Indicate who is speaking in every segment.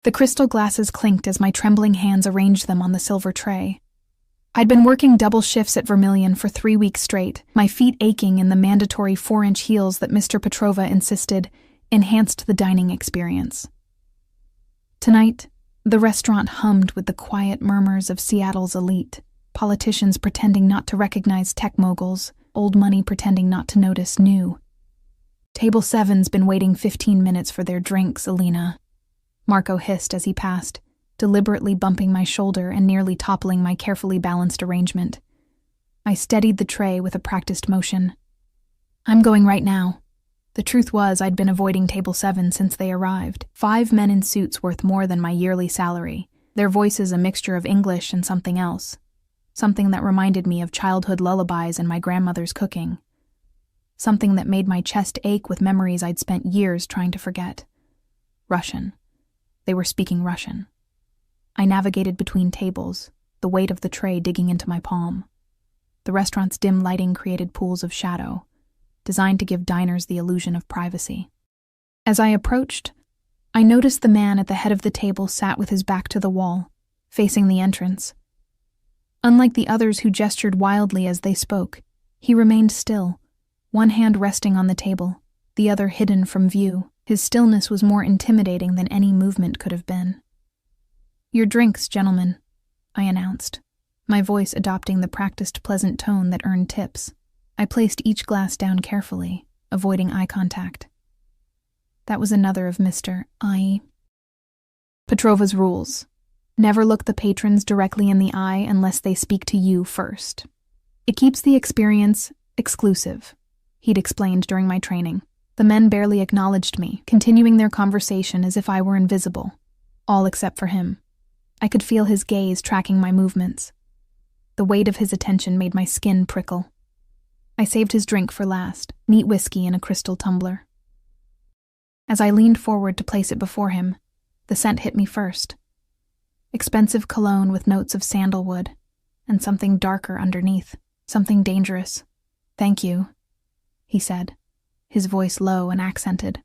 Speaker 1: The crystal glasses clinked as my trembling hands arranged them on the silver tray. I'd been working double shifts at Vermilion for 3 weeks straight, my feet aching in the mandatory 4-inch heels that Mr. Petrova insisted enhanced the dining experience. Tonight, the restaurant hummed with the quiet murmurs of Seattle's elite, politicians pretending not to recognize tech moguls, old money pretending not to notice new. Table 7's been waiting 15 minutes for their drinks, Alina. Marco hissed as he passed, deliberately bumping my shoulder and nearly toppling my carefully balanced arrangement. I steadied the tray with a practiced motion. I'm going right now. The truth was I'd been avoiding Table 7 since they arrived. 5 men in suits worth more than my yearly salary, their voices a mixture of English and something else. Something that reminded me of childhood lullabies and my grandmother's cooking. Something that made my chest ache with memories I'd spent years trying to forget. Russian. They were speaking Russian. I navigated between tables, the weight of the tray digging into my palm. The restaurant's dim lighting created pools of shadow, designed to give diners the illusion of privacy. As I approached, I noticed the man at the head of the table sat with his back to the wall, facing the entrance. Unlike the others who gestured wildly as they spoke, he remained still, one hand resting on the table, the other hidden from view. His stillness was more intimidating than any movement could have been. "Your drinks, gentlemen," I announced, my voice adopting the practiced pleasant tone that earned tips. I placed each glass down carefully, avoiding eye contact. That was another of Mr. Petrova's rules. Never look the patrons directly in the eye unless they speak to you first. It keeps the experience exclusive, he'd explained during my training. The men barely acknowledged me, continuing their conversation as if I were invisible, all except for him. I could feel his gaze tracking my movements. The weight of his attention made my skin prickle. I saved his drink for last, neat whiskey in a crystal tumbler. As I leaned forward to place it before him, the scent hit me first. Expensive cologne with notes of sandalwood, and something darker underneath, something dangerous. "Thank you," he said, his voice low and accented.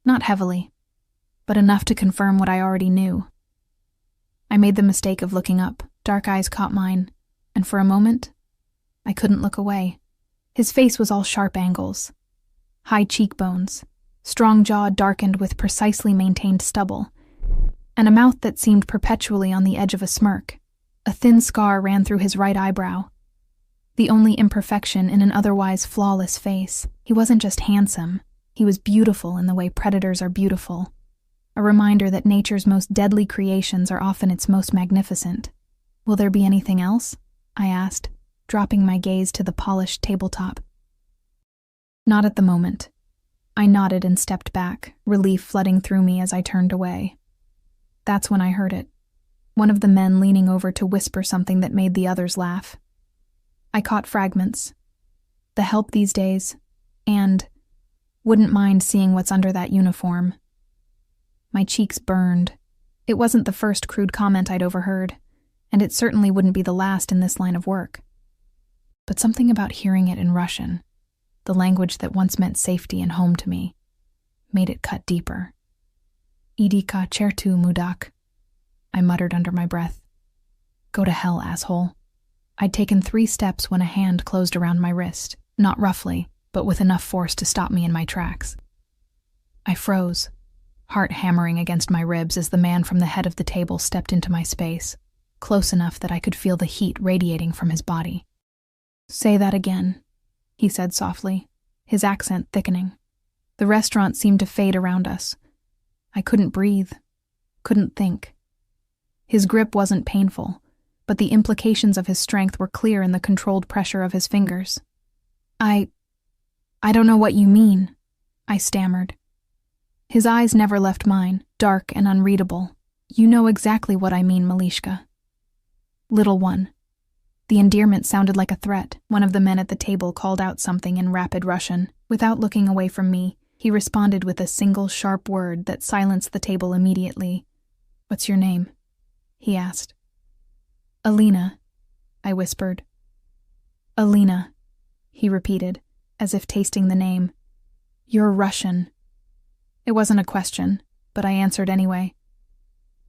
Speaker 1: Not heavily, but enough to confirm what I already knew. I made the mistake of looking up. Dark eyes caught mine, and for a moment, I couldn't look away. His face was all sharp angles. High cheekbones, strong jaw darkened with precisely maintained stubble, and a mouth that seemed perpetually on the edge of a smirk. A thin scar ran through his right eyebrow, the only imperfection in an otherwise flawless face. He wasn't just handsome, he was beautiful in the way predators are beautiful. A reminder that nature's most deadly creations are often its most magnificent. "Will there be anything else?" I asked, dropping my gaze to the polished tabletop. "Not at the moment." I nodded and stepped back, relief flooding through me as I turned away. That's when I heard it, one of the men leaning over to whisper something that made the others laugh. I caught fragments. The help these days, and wouldn't mind seeing what's under that uniform. My cheeks burned. It wasn't the first crude comment I'd overheard, and it certainly wouldn't be the last in this line of work. But something about hearing it in Russian, the language that once meant safety and home to me, made it cut deeper. "Idi ka chertu, mudak," I muttered under my breath. "Go to hell, asshole." I'd taken 3 steps when a hand closed around my wrist, not roughly, but with enough force to stop me in my tracks. I froze, heart hammering against my ribs as the man from the head of the table stepped into my space, close enough that I could feel the heat radiating from his body. "Say that again," he said softly, his accent thickening. The restaurant seemed to fade around us. I couldn't breathe, couldn't think. His grip wasn't painful, but the implications of his strength were clear in the controlled pressure of his fingers. I don't know what you mean," I stammered. His eyes never left mine, dark and unreadable. "You know exactly what I mean, Malishka." "Little one." The endearment sounded like a threat. One of the men at the table called out something in rapid Russian. Without looking away from me, he responded with a single sharp word that silenced the table immediately. "What's your name?" he asked. "Alina," I whispered. "Alina," he repeated, as if tasting the name. "You're Russian." It wasn't a question, but I answered anyway.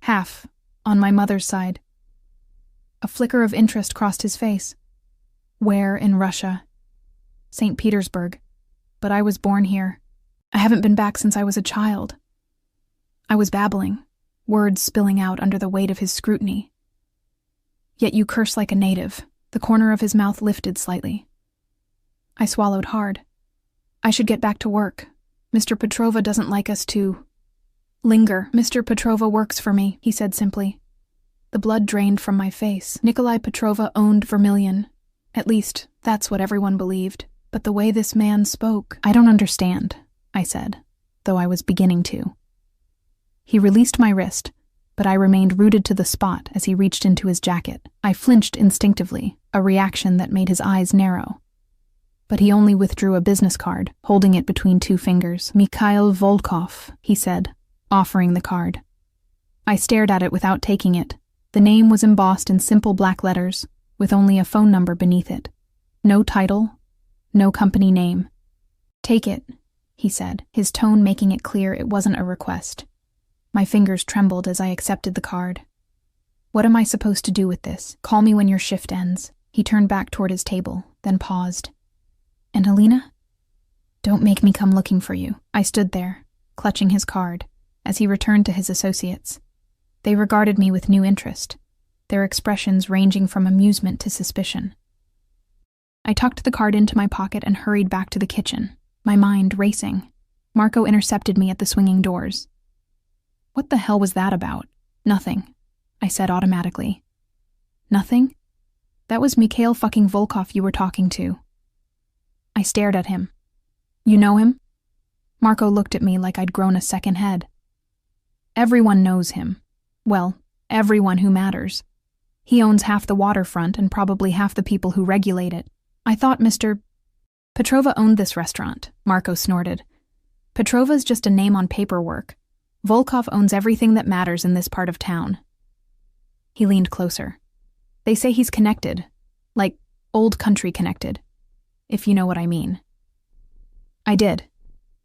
Speaker 1: Half, on my mother's side. A flicker of interest crossed his face. Where in Russia? St. Petersburg. But I was born here. I haven't been back since I was a child. I was babbling, words spilling out under the weight of his scrutiny. Yet you curse like a native. The corner of his mouth lifted slightly. I swallowed hard. I should get back to work. Mr. Petrova doesn't like us to linger. Mr. Petrova works for me, he said simply. The blood drained from my face. Nikolai Petrova owned Vermilion. At least, that's what everyone believed. But the way this man spoke... I don't understand, I said, though I was beginning to. He released my wrist, but I remained rooted to the spot as he reached into his jacket. I flinched instinctively, a reaction that made his eyes narrow. But he only withdrew a business card, holding it between two fingers. Mikhail Volkov, he said, offering the card. I stared at it without taking it. The name was embossed in simple black letters, with only a phone number beneath it. No title, no company name. Take it, he said, his tone making it clear it wasn't a request. My fingers trembled as I accepted the card. What am I supposed to do with this? Call me when your shift ends. He turned back toward his table, then paused. And Alina? Don't make me come looking for you. I stood there, clutching his card, as he returned to his associates. They regarded me with new interest, their expressions ranging from amusement to suspicion. I tucked the card into my pocket and hurried back to the kitchen, my mind racing. Marco intercepted me at the swinging doors. What the hell was that about? Nothing, I said automatically. Nothing? That was Mikhail fucking Volkov you were talking to. I stared at him. You know him? Marco looked at me like I'd grown a second head. Everyone knows him. Well, everyone who matters. He owns half the waterfront and probably half the people who regulate it. I thought Mr. Petrova owned this restaurant, Marco snorted. Petrova's just a name on paperwork. Volkov owns everything that matters in this part of town. He leaned closer. They say he's connected, like old country connected, if you know what I mean. I did.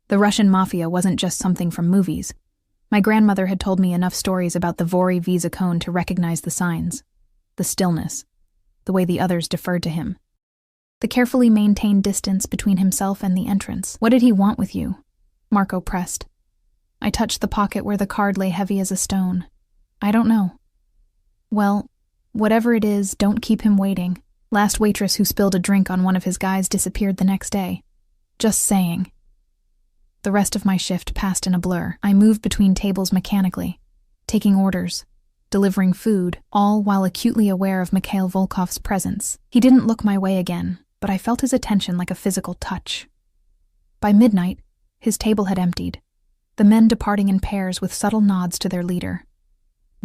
Speaker 1: The Russian Mafia wasn't just something from movies. My grandmother had told me enough stories about the Vori Visa cone to recognize the signs, the stillness, the way the others deferred to him, the carefully maintained distance between himself and the entrance. What did he want with you? Marco pressed. I touched the pocket where the card lay heavy as a stone. I don't know. Well, whatever it is, don't keep him waiting. Last waitress who spilled a drink on one of his guys disappeared the next day. Just saying. The rest of my shift passed in a blur. I moved between tables mechanically, taking orders, delivering food, all while acutely aware of Mikhail Volkov's presence. He didn't look my way again, but I felt his attention like a physical touch. By midnight, his table had emptied, the men departing in pairs with subtle nods to their leader.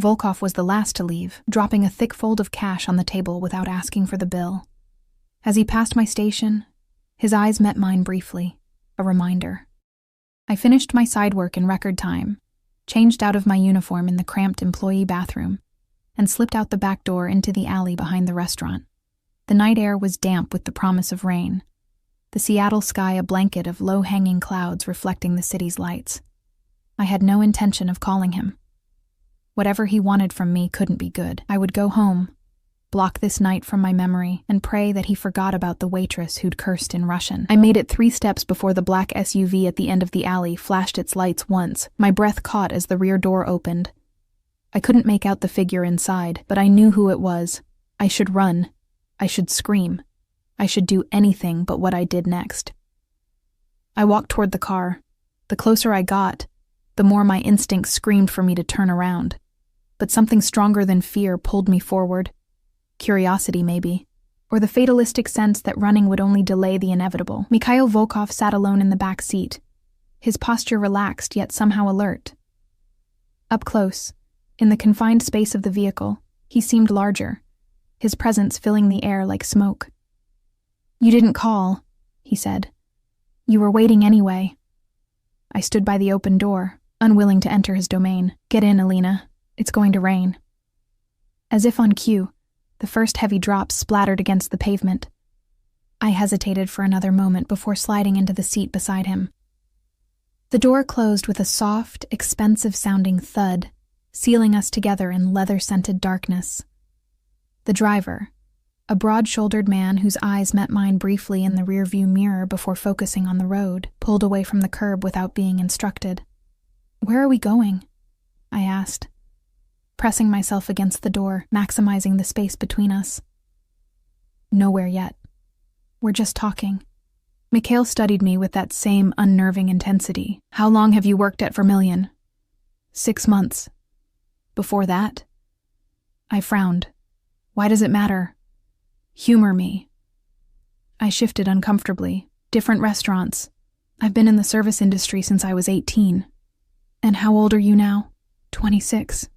Speaker 1: Volkov was the last to leave, dropping a thick fold of cash on the table without asking for the bill. As he passed my station, his eyes met mine briefly, a reminder. I finished my side work in record time, changed out of my uniform in the cramped employee bathroom, and slipped out the back door into the alley behind the restaurant. The night air was damp with the promise of rain, the Seattle sky a blanket of low-hanging clouds reflecting the city's lights. I had no intention of calling him. Whatever he wanted from me couldn't be good. I would go home, block this night from my memory, and pray that he forgot about the waitress who'd cursed in Russian. I made it 3 steps before the black SUV at the end of the alley flashed its lights once. My breath caught as the rear door opened. I couldn't make out the figure inside, but I knew who it was. I should run. I should scream. I should do anything but what I did next. I walked toward the car. The closer I got, the more my instincts screamed for me to turn around. But something stronger than fear pulled me forward. Curiosity, maybe, or the fatalistic sense that running would only delay the inevitable. Mikhail Volkov sat alone in the back seat, his posture relaxed yet somehow alert. Up close, in the confined space of the vehicle, he seemed larger, his presence filling the air like smoke. "You didn't call," he said. "You were waiting anyway." I stood by the open door, unwilling to enter his domain. "Get in, Alina. It's going to rain." As if on cue, the first heavy drops splattered against the pavement. I hesitated for another moment before sliding into the seat beside him. The door closed with a soft, expensive-sounding thud, sealing us together in leather-scented darkness. The driver, a broad-shouldered man whose eyes met mine briefly in the rearview mirror before focusing on the road, pulled away from the curb without being instructed. "Where are we going?" I asked, pressing myself against the door, maximizing the space between us. "Nowhere yet. We're just talking." Mikhail studied me with that same unnerving intensity. "How long have you worked at Vermilion?" 6 months. "Before that?" I frowned. "Why does it matter?" "Humor me." I shifted uncomfortably. "Different restaurants. I've been in the service industry since I was 18. "And how old are you now?" 26.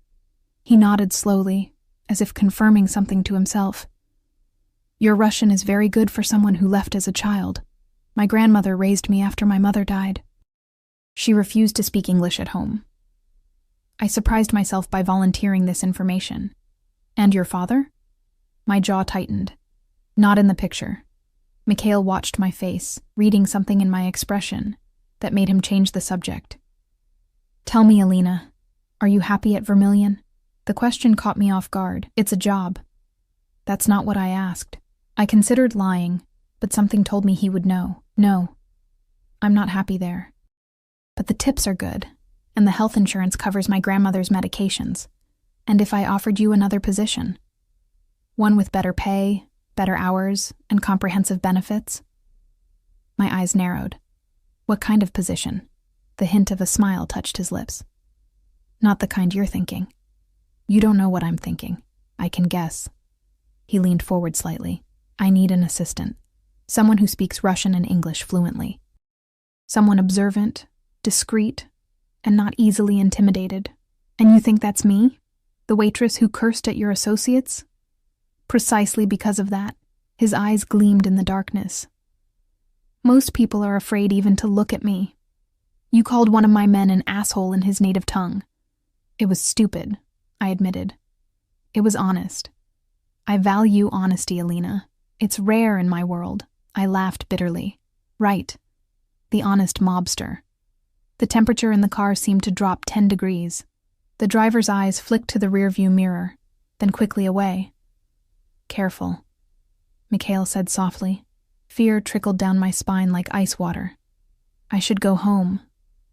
Speaker 1: He nodded slowly, as if confirming something to himself. "Your Russian is very good for someone who left as a child. My grandmother raised me after my mother died. She refused to speak English at home." I surprised myself by volunteering this information. "And your father?" My jaw tightened. "Not in the picture." Mikhail watched my face, reading something in my expression that made him change the subject. "Tell me, Alina, are you happy at Vermilion?" The question caught me off guard. "It's a job." That's not what I asked. I considered lying, but something told me he would know. "No, I'm not happy there. But the tips are good, and the health insurance covers my grandmother's medications. And if I offered you another position? One with better pay, better hours, and comprehensive benefits?" My eyes narrowed. "What kind of position?" The hint of a smile touched his lips. "Not the kind you're thinking. You don't know what I'm thinking. I can guess." He leaned forward slightly. "I need an assistant. Someone who speaks Russian and English fluently. Someone observant, discreet, and not easily intimidated. And you think that's me? The waitress who cursed at your associates?" "Precisely because of that." His eyes gleamed in the darkness. "Most people are afraid even to look at me. You called one of my men an asshole in his native tongue." "It was stupid," I admitted. "It was honest. I value honesty, Alina. It's rare in my world." I laughed bitterly. "Right. The honest mobster." The temperature in the car seemed to drop 10 degrees. The driver's eyes flicked to the rearview mirror, then quickly away. "Careful," Mikhail said softly. Fear trickled down my spine like ice water. "I should go home.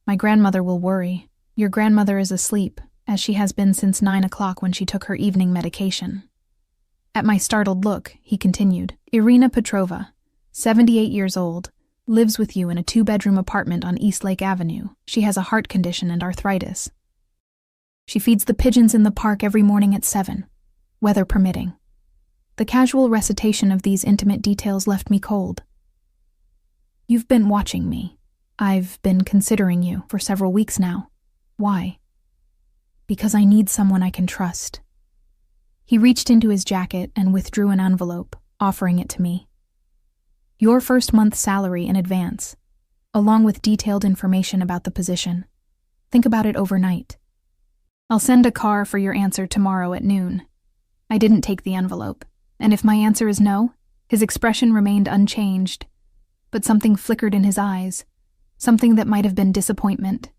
Speaker 1: My grandmother will worry. Your grandmother is asleep, as she has been since 9 o'clock when she took her evening medication." At my startled look, he continued. "Irina Petrova, 78 years old, lives with you in a 2-bedroom apartment on East Lake Avenue. She has a heart condition and arthritis. She feeds the pigeons in the park every morning at 7, weather permitting." The casual recitation of these intimate details left me cold. "You've been watching me. I've been considering you for several weeks now. Why?" "Because I need someone I can trust." He reached into his jacket and withdrew an envelope, offering it to me. "Your first month's salary in advance, along with detailed information about the position. Think about it overnight. I'll send a car for your answer tomorrow at noon." I didn't take the envelope, and if my answer is no, his expression remained unchanged, but something flickered in his eyes, something that might have been disappointment.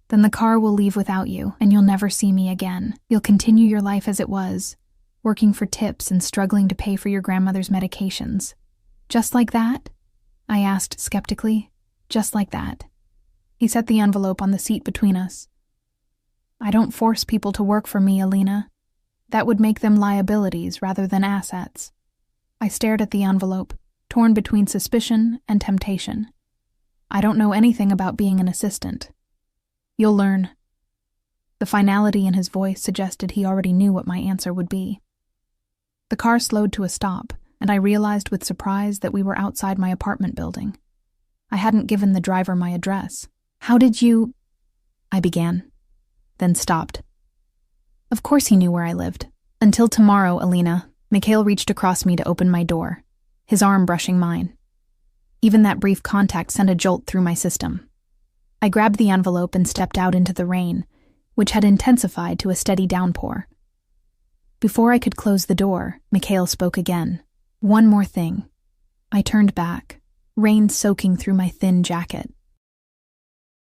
Speaker 1: "Then the car will leave without you, and you'll never see me again. You'll continue your life as it was, working for tips and struggling to pay for your grandmother's medications." "Just like that?" I asked skeptically. "Just like that." He set the envelope on the seat between us. "I don't force people to work for me, Alina. That would make them liabilities rather than assets." I stared at the envelope, torn between suspicion and temptation. "I don't know anything about being an assistant." "You'll learn." The finality in his voice suggested he already knew what my answer would be. The car slowed to a stop, and I realized with surprise that we were outside my apartment building. I hadn't given the driver my address. "How did you—" I began, then stopped. Of course he knew where I lived. "Until tomorrow, Alina." Mikhail reached across me to open my door, his arm brushing mine. Even that brief contact sent a jolt through my system. I grabbed the envelope and stepped out into the rain, which had intensified to a steady downpour. Before I could close the door, Mikhail spoke again. "One more thing." I turned back, rain soaking through my thin jacket.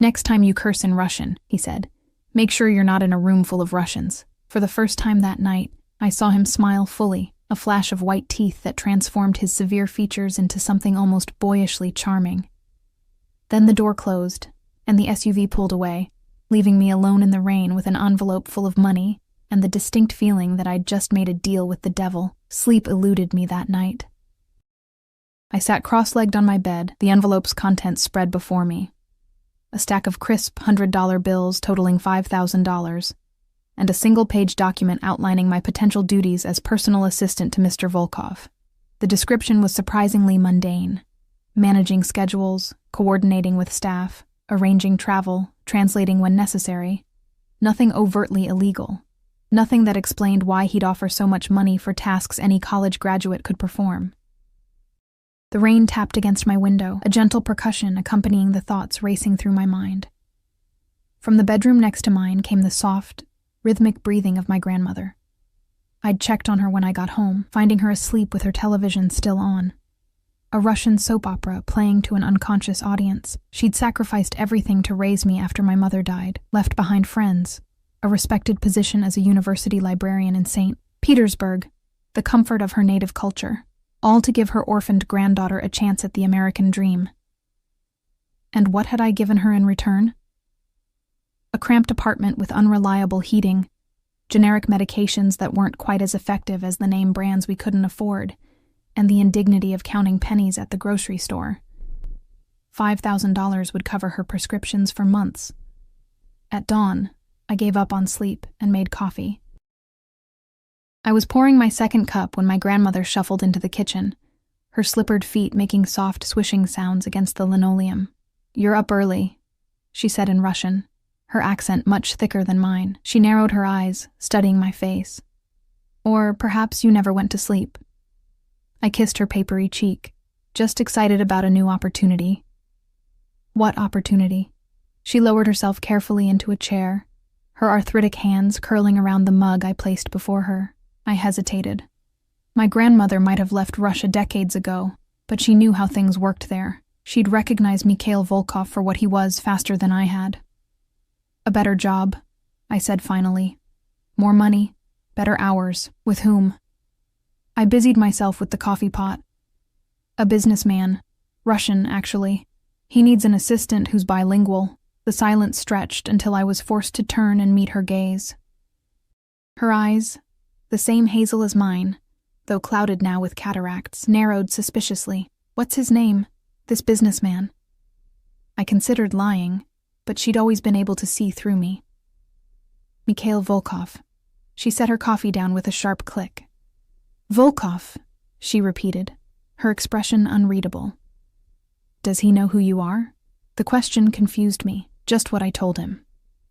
Speaker 1: "Next time you curse in Russian," he said, Make sure you're not in a room full of Russians. For the first time that night, I saw him smile fully, a flash of white teeth that transformed his severe features into something almost boyishly charming. Then the door closed, and the SUV pulled away, leaving me alone in the rain with an envelope full of money and the distinct feeling that I'd just made a deal with the devil. Sleep eluded me that night. I sat cross-legged on my bed, the envelope's contents spread before me. A stack of crisp $100 bills totaling $5,000, and a single-page document outlining my potential duties as personal assistant to Mr. Volkov. The description was surprisingly mundane: managing schedules, coordinating with staff, arranging travel, translating when necessary. Nothing overtly illegal. Nothing that explained why he'd offer so much money for tasks any college graduate could perform. The rain tapped against my window, a gentle percussion accompanying the thoughts racing through my mind. From the bedroom next to mine came the soft, rhythmic breathing of my grandmother. I'd checked on her when I got home, finding her asleep with her television still on. A Russian soap opera playing to an unconscious audience. She'd sacrificed everything to raise me after my mother died, left behind friends, a respected position as a university librarian in St. Petersburg, the comfort of her native culture, all to give her orphaned granddaughter a chance at the American dream. And what had I given her in return? A cramped apartment with unreliable heating, generic medications that weren't quite as effective as the name brands we couldn't afford, and the indignity of counting pennies at the grocery store. $5,000 would cover her prescriptions for months. At dawn, I gave up on sleep and made coffee. I was pouring my second cup when my grandmother shuffled into the kitchen, her slippered feet making soft swishing sounds against the linoleum. "You're up early," she said in Russian, her accent much thicker than mine. She narrowed her eyes, studying my face. "Or perhaps you never went to sleep." I kissed her papery cheek, just excited about a new opportunity. What opportunity? She lowered herself carefully into a chair, her arthritic hands curling around the mug I placed before her. I hesitated. My grandmother might have left Russia decades ago, but she knew how things worked there. She'd recognized Mikhail Volkov for what he was faster than I had. "A better job," I said finally. "More money, better hours. With whom?" I busied myself with the coffee pot. "A businessman. Russian, actually. He needs an assistant who's bilingual." The silence stretched until I was forced to turn and meet her gaze. Her eyes, the same hazel as mine, though clouded now with cataracts, narrowed suspiciously. "What's his name, this businessman?" I considered lying, but she'd always been able to see through me. "Mikhail Volkov." She set her coffee down with a sharp click. "Volkov," she repeated, her expression unreadable. "Does he know who you are?" The question confused me, just what I told him,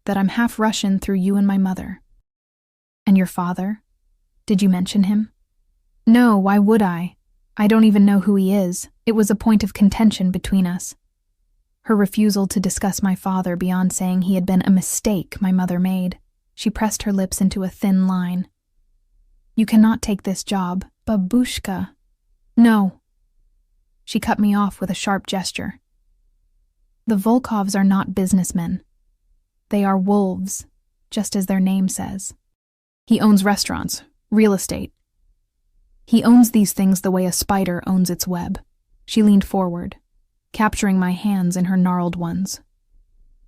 Speaker 1: that I'm half Russian through you and my mother. "And your father? Did you mention him?" "No, why would I? I don't even know who he is." It was a point of contention between us. Her refusal to discuss my father beyond saying he had been a mistake my mother made. She pressed her lips into a thin line. "You cannot take this job, babushka." "No." She cut me off with a sharp gesture. "The Volkovs are not businessmen. They are wolves, just as their name says. He owns restaurants, real estate. He owns these things the way a spider owns its web." She leaned forward, capturing my hands in her gnarled ones.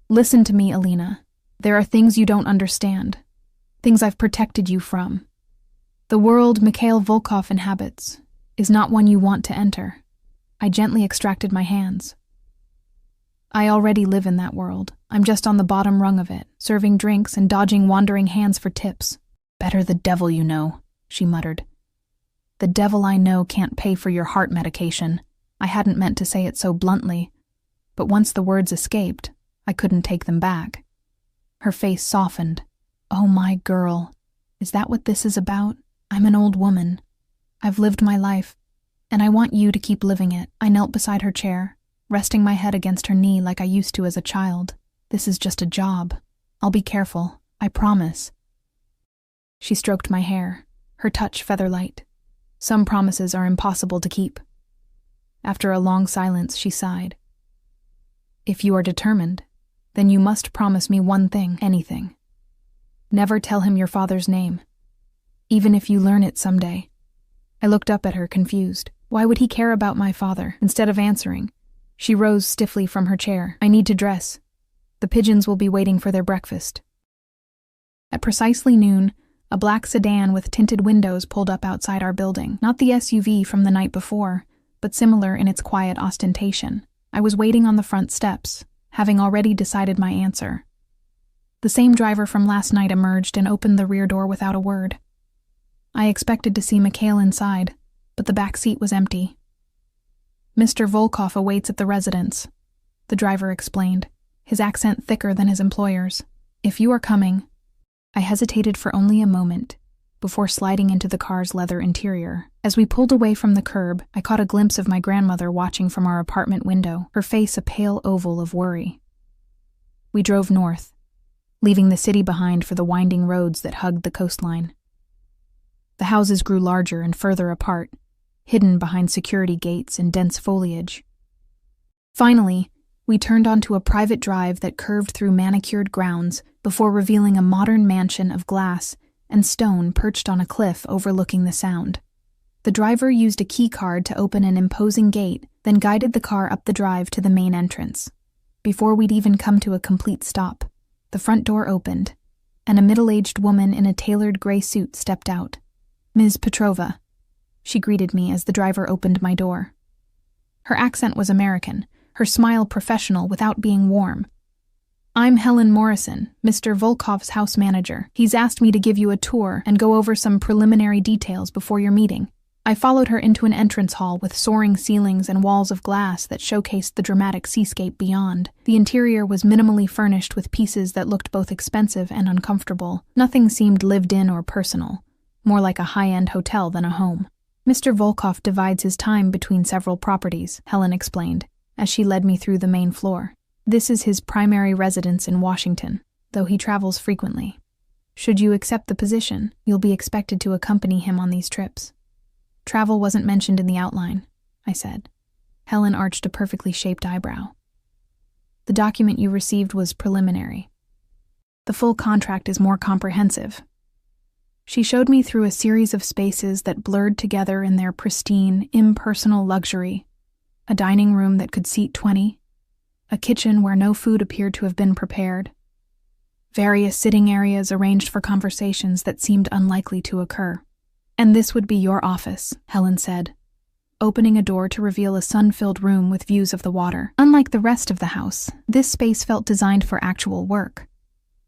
Speaker 1: "Listen to me, Alina. There are things you don't understand, things I've protected you from. The world Mikhail Volkov inhabits is not one you want to enter." I gently extracted my hands. "I already live in that world. I'm just on the bottom rung of it, serving drinks and dodging wandering hands for tips." "Better the devil you know," she muttered. "The devil I know can't pay for your heart medication." I hadn't meant to say it so bluntly, but once the words escaped, I couldn't take them back. Her face softened. "Oh, my girl, is that what this is about? I'm an old woman. I've lived my life, and I want you to keep living it." I knelt beside her chair, resting my head against her knee like I used to as a child. "This is just a job. I'll be careful, I promise." She stroked my hair, her touch feather-light. Some promises are impossible to keep. After a long silence, she sighed. "If you are determined, then you must promise me one thing, anything." Never tell him your father's name, even if you learn it someday. I looked up at her, confused. Why would he care about my father? Instead of answering, she rose stiffly from her chair. I need to dress. The pigeons will be waiting for their breakfast. At precisely noon, a black sedan with tinted windows pulled up outside our building. Not the SUV from the night before, but similar in its quiet ostentation. I was waiting on the front steps, having already decided my answer. The same driver from last night emerged and opened the rear door without a word. I expected to see Mikhail inside, but the back seat was empty. Mr. Volkov awaits at the residence, the driver explained, his accent thicker than his employer's. If you are coming. I hesitated for only a moment, before sliding into the car's leather interior. As we pulled away from the curb, I caught a glimpse of my grandmother watching from our apartment window, her face a pale oval of worry. We drove north, leaving the city behind for the winding roads that hugged the coastline. The houses grew larger and further apart, hidden behind security gates and dense foliage. Finally, we turned onto a private drive that curved through manicured grounds before revealing a modern mansion of glass and stone perched on a cliff overlooking the Sound. The driver used a key card to open an imposing gate, then guided the car up the drive to the main entrance. Before we'd even come to a complete stop, the front door opened, and a middle-aged woman in a tailored gray suit stepped out. Ms. Petrova, she greeted me as the driver opened my door. Her accent was American, her smile professional without being warm. I'm Helen Morrison, Mr. Volkov's house manager. He's asked me to give you a tour and go over some preliminary details before your meeting. I followed her into an entrance hall with soaring ceilings and walls of glass that showcased the dramatic seascape beyond. The interior was minimally furnished with pieces that looked both expensive and uncomfortable. Nothing seemed lived in or personal, more like a high-end hotel than a home. Mr. Volkov divides his time between several properties, Helen explained, as she led me through the main floor. This is his primary residence in Washington, though he travels frequently. Should you accept the position, you'll be expected to accompany him on these trips. Travel wasn't mentioned in the outline, I said. Helen arched a perfectly shaped eyebrow. The document you received was preliminary. The full contract is more comprehensive. She showed me through a series of spaces that blurred together in their pristine, impersonal luxury. A dining room that could seat 20, a kitchen where no food appeared to have been prepared, various sitting areas arranged for conversations that seemed unlikely to occur. And this would be your office, Helen said, opening a door to reveal a sun-filled room with views of the water. Unlike the rest of the house, this space felt designed for actual work,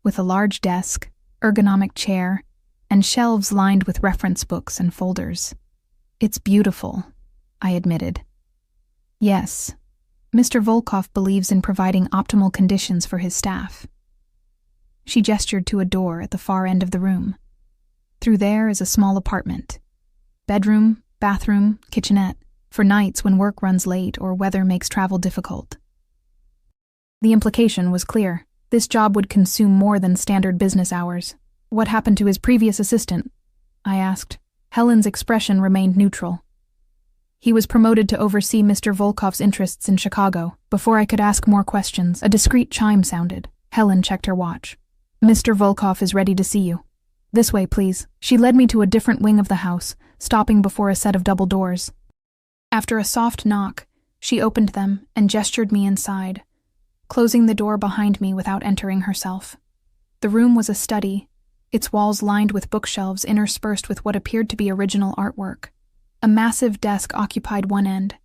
Speaker 1: with a large desk, ergonomic chair, and shelves lined with reference books and folders. It's beautiful, I admitted. Yes, Mr. Volkov believes in providing optimal conditions for his staff. She gestured to a door at the far end of the room. Through there is a small apartment. Bedroom, bathroom, kitchenette, for nights when work runs late or weather makes travel difficult. The implication was clear. This job would consume more than standard business hours. What happened to his previous assistant? I asked. Helen's expression remained neutral. He was promoted to oversee Mr. Volkov's interests in Chicago. Before I could ask more questions, a discreet chime sounded. Helen checked her watch. Mr. Volkov is ready to see you. This way, please. She led me to a different wing of the house, stopping before a set of double doors. After a soft knock, she opened them and gestured me inside, closing the door behind me without entering herself. The room was a study, its walls lined with bookshelves interspersed with what appeared to be original artwork. A massive desk occupied one end,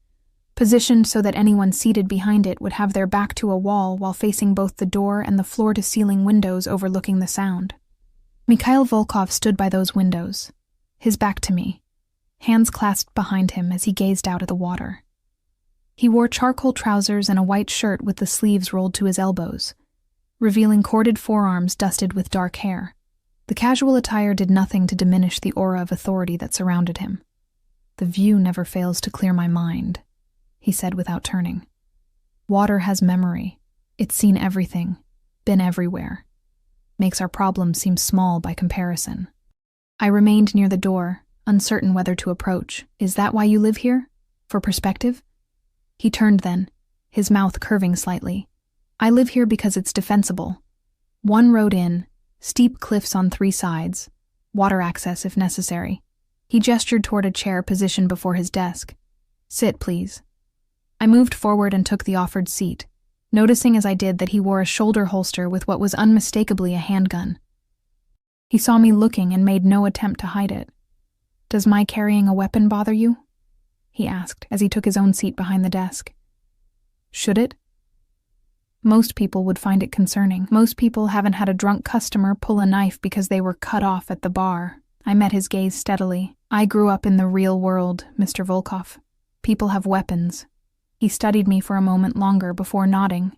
Speaker 1: positioned so that anyone seated behind it would have their back to a wall while facing both the door and the floor-to-ceiling windows overlooking the Sound. Mikhail Volkov stood by those windows, his back to me, hands clasped behind him as he gazed out at the water. He wore charcoal trousers and a white shirt with the sleeves rolled to his elbows, revealing corded forearms dusted with dark hair. The casual attire did nothing to diminish the aura of authority that surrounded him. The view never fails to clear my mind, he said without turning. Water has memory. It's seen everything, been everywhere. Makes our problems seem small by comparison. I remained near the door, uncertain whether to approach. Is that why you live here? For perspective? He turned then, his mouth curving slightly. I live here because it's defensible. One road in, steep cliffs on 3 sides, water access if necessary. He gestured toward a chair positioned before his desk. "Sit, please." I moved forward and took the offered seat, noticing as I did that he wore a shoulder holster with what was unmistakably a handgun. He saw me looking and made no attempt to hide it. "Does my carrying a weapon bother you?" he asked as he took his own seat behind the desk. "Should it?" Most people would find it concerning. Most people haven't had a drunk customer pull a knife because they were cut off at the bar. I met his gaze steadily. "I grew up in the real world, Mr. Volkov. People have weapons." He studied me for a moment longer before nodding,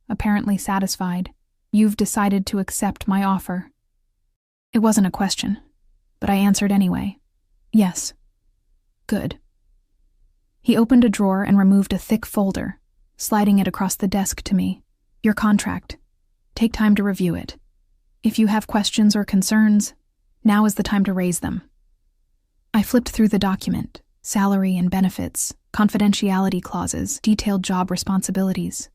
Speaker 1: apparently satisfied. "You've decided to accept my offer." It wasn't a question, but I answered anyway. "Yes." "Good." He opened a drawer and removed a thick folder, sliding it across the desk to me. "Your contract. Take time to review it. If you have questions or concerns, now is the time to raise them." I flipped through the document: salary and benefits, confidentiality clauses, detailed job responsibilities.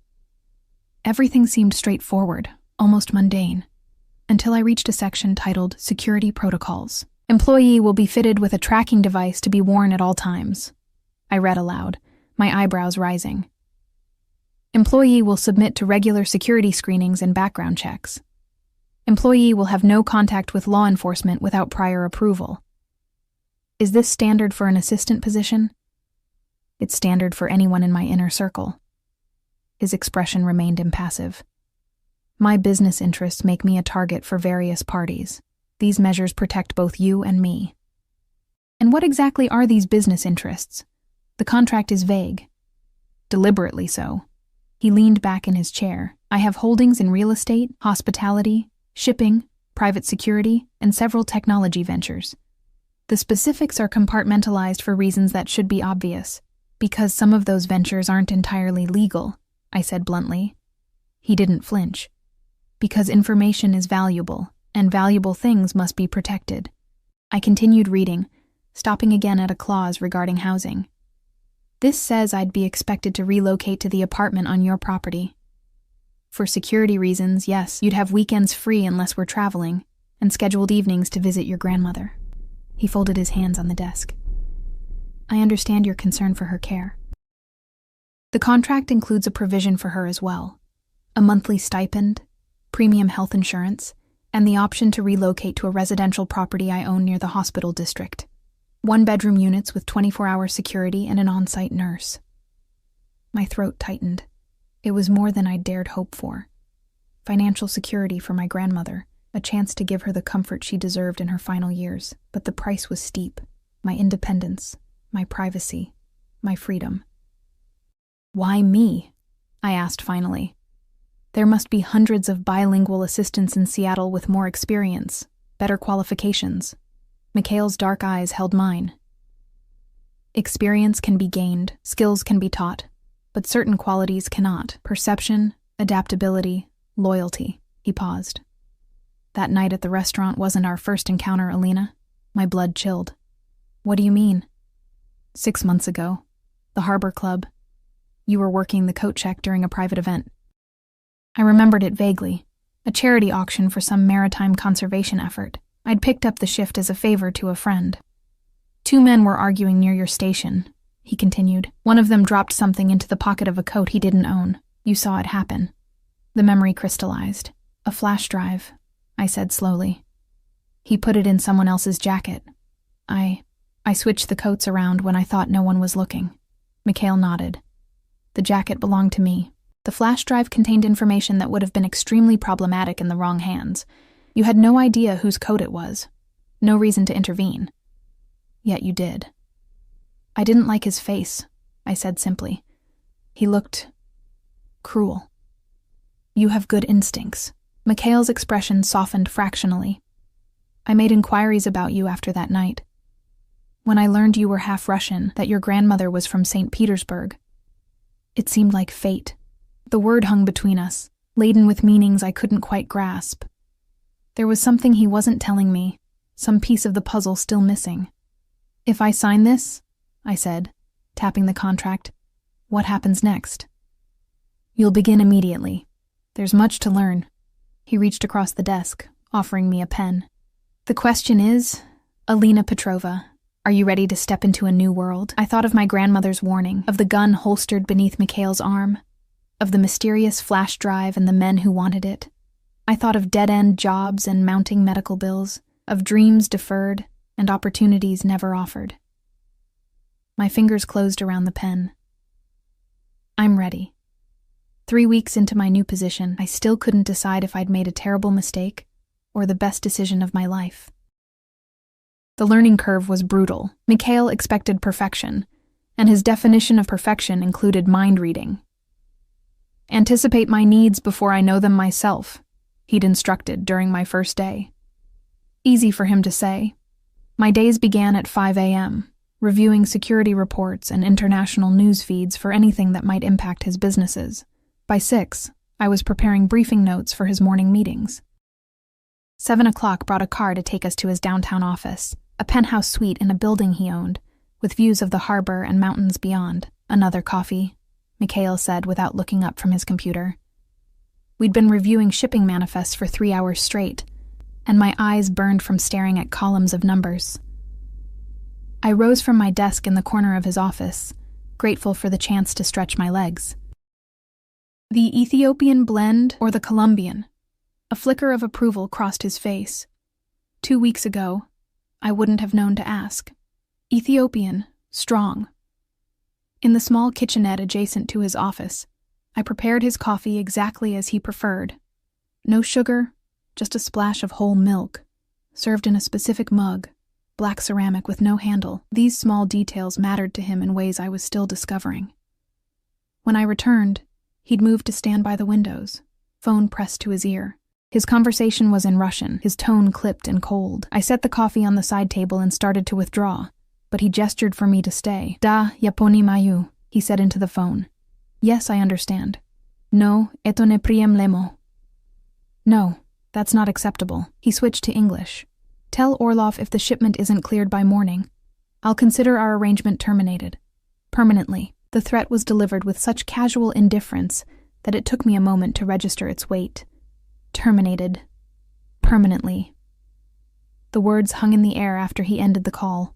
Speaker 1: Everything seemed straightforward, almost mundane, until I reached a section titled Security Protocols. "Employee will be fitted with a tracking device to be worn at all times," I read aloud, my eyebrows rising. "Employee will submit to regular security screenings and background checks. Employee will have no contact with law enforcement without prior approval." Is this standard for an assistant position? It's standard for anyone in my inner circle. His expression remained impassive. "My business interests make me a target for various parties. These measures protect both you and me." "And what exactly are these business interests? The contract is vague." "Deliberately so." He leaned back in his chair. "I have holdings in real estate, hospitality, shipping, private security, and several technology ventures. The specifics are compartmentalized for reasons that should be obvious, because some of those ventures aren't entirely legal," I said bluntly. He didn't flinch. "Because information is valuable, and valuable things must be protected." I continued reading, stopping again at a clause regarding housing. "This says I'd be expected to relocate to the apartment on your property. For security reasons, yes, you'd have weekends free unless we're traveling, and scheduled evenings to visit your grandmother." He folded his hands on the desk. "I understand your concern for her care. The contract includes a provision for her as well: a monthly stipend, premium health insurance, and the option to relocate to a residential property I own near the hospital district. 1-bedroom units with 24-hour security and an on-site nurse." My throat tightened. It was more than I dared hope for. Financial security for my grandmother, a chance to give her the comfort she deserved in her final years, but the price was steep: my independence, my privacy, my freedom. "Why me?" I asked finally. "There must be hundreds of bilingual assistants in Seattle with more experience, better qualifications." Mikhail's dark eyes held mine. "Experience can be gained, skills can be taught, but certain qualities cannot: perception, adaptability, loyalty." He paused. "That night at the restaurant wasn't our first encounter, Alina." My blood chilled. "What do you mean?" 6 months ago. The Harbor Club. You were working the coat check during a private event. I remembered it vaguely. A charity auction for some maritime conservation effort. I'd picked up the shift as a favor to a friend. 2 men were arguing near your station," he continued. "One of them dropped something into the pocket of a coat he didn't own. You saw it happen." The memory crystallized. "A flash drive," I said slowly. "He put it in someone else's jacket. I switched the coats around when I thought no one was looking." Mikhail nodded. "The jacket belonged to me. The flash drive contained information that would have been extremely problematic in the wrong hands. You had no idea whose coat it was. No reason to intervene. Yet you did." "I didn't like his face," I said simply. "He looked cruel." "You have good instincts." Mikhail's expression softened fractionally. "I made inquiries about you after that night. When I learned you were half Russian, that your grandmother was from St. Petersburg, it seemed like fate. The word hung between us, laden with meanings I couldn't quite grasp. There was something he wasn't telling me, some piece of the puzzle still missing. "If I sign this," I said, tapping the contract, "what happens next?" "You'll begin immediately. There's much to learn." He reached across the desk, offering me a pen. "The question is, Alina Petrova, are you ready to step into a new world?" I thought of my grandmother's warning, of the gun holstered beneath Mikhail's arm, of the mysterious flash drive and the men who wanted it. I thought of dead-end jobs and mounting medical bills, of dreams deferred and opportunities never offered. My fingers closed around the pen. I'm ready. 3 weeks into my new position, I still couldn't decide if I'd made a terrible mistake or the best decision of my life. The learning curve was brutal. Mikhail expected perfection, and his definition of perfection included mind reading. "Anticipate my needs before I know them myself," he'd instructed during my first day. Easy for him to say. My days began at 5 a.m., reviewing security reports and international news feeds for anything that might impact his businesses. By 6, I was preparing briefing notes for his morning meetings. 7 o'clock brought a car to take us to his downtown office, a penthouse suite in a building he owned, with views of the harbor and mountains beyond. "Another coffee," Mikhail said without looking up from his computer. We'd been reviewing shipping manifests for 3 hours straight, and my eyes burned from staring at columns of numbers. I rose from my desk in the corner of his office, grateful for the chance to stretch my legs. "The Ethiopian blend or the Colombian?" A flicker of approval crossed his face. 2 weeks ago, I wouldn't have known to ask. Ethiopian, strong. In the small kitchenette adjacent to his office, I prepared his coffee exactly as he preferred. No sugar, just a splash of whole milk, served in a specific mug, black ceramic with no handle. These small details mattered to him in ways I was still discovering. When I returned, he'd moved to stand by the windows, phone pressed to his ear. His conversation was in Russian, his tone clipped and cold. I set the coffee on the side table and started to withdraw, but he gestured for me to stay. "Da, ya poнимаю," he said into the phone. "Yes, I understand." "No, eto неприемлемо." "No, that's not acceptable." He switched to English. "Tell Orlov if the shipment isn't cleared by morning, I'll consider our arrangement terminated. Permanently." The threat was delivered with such casual indifference that it took me a moment to register its weight. Terminated. Permanently. The words hung in the air after he ended the call.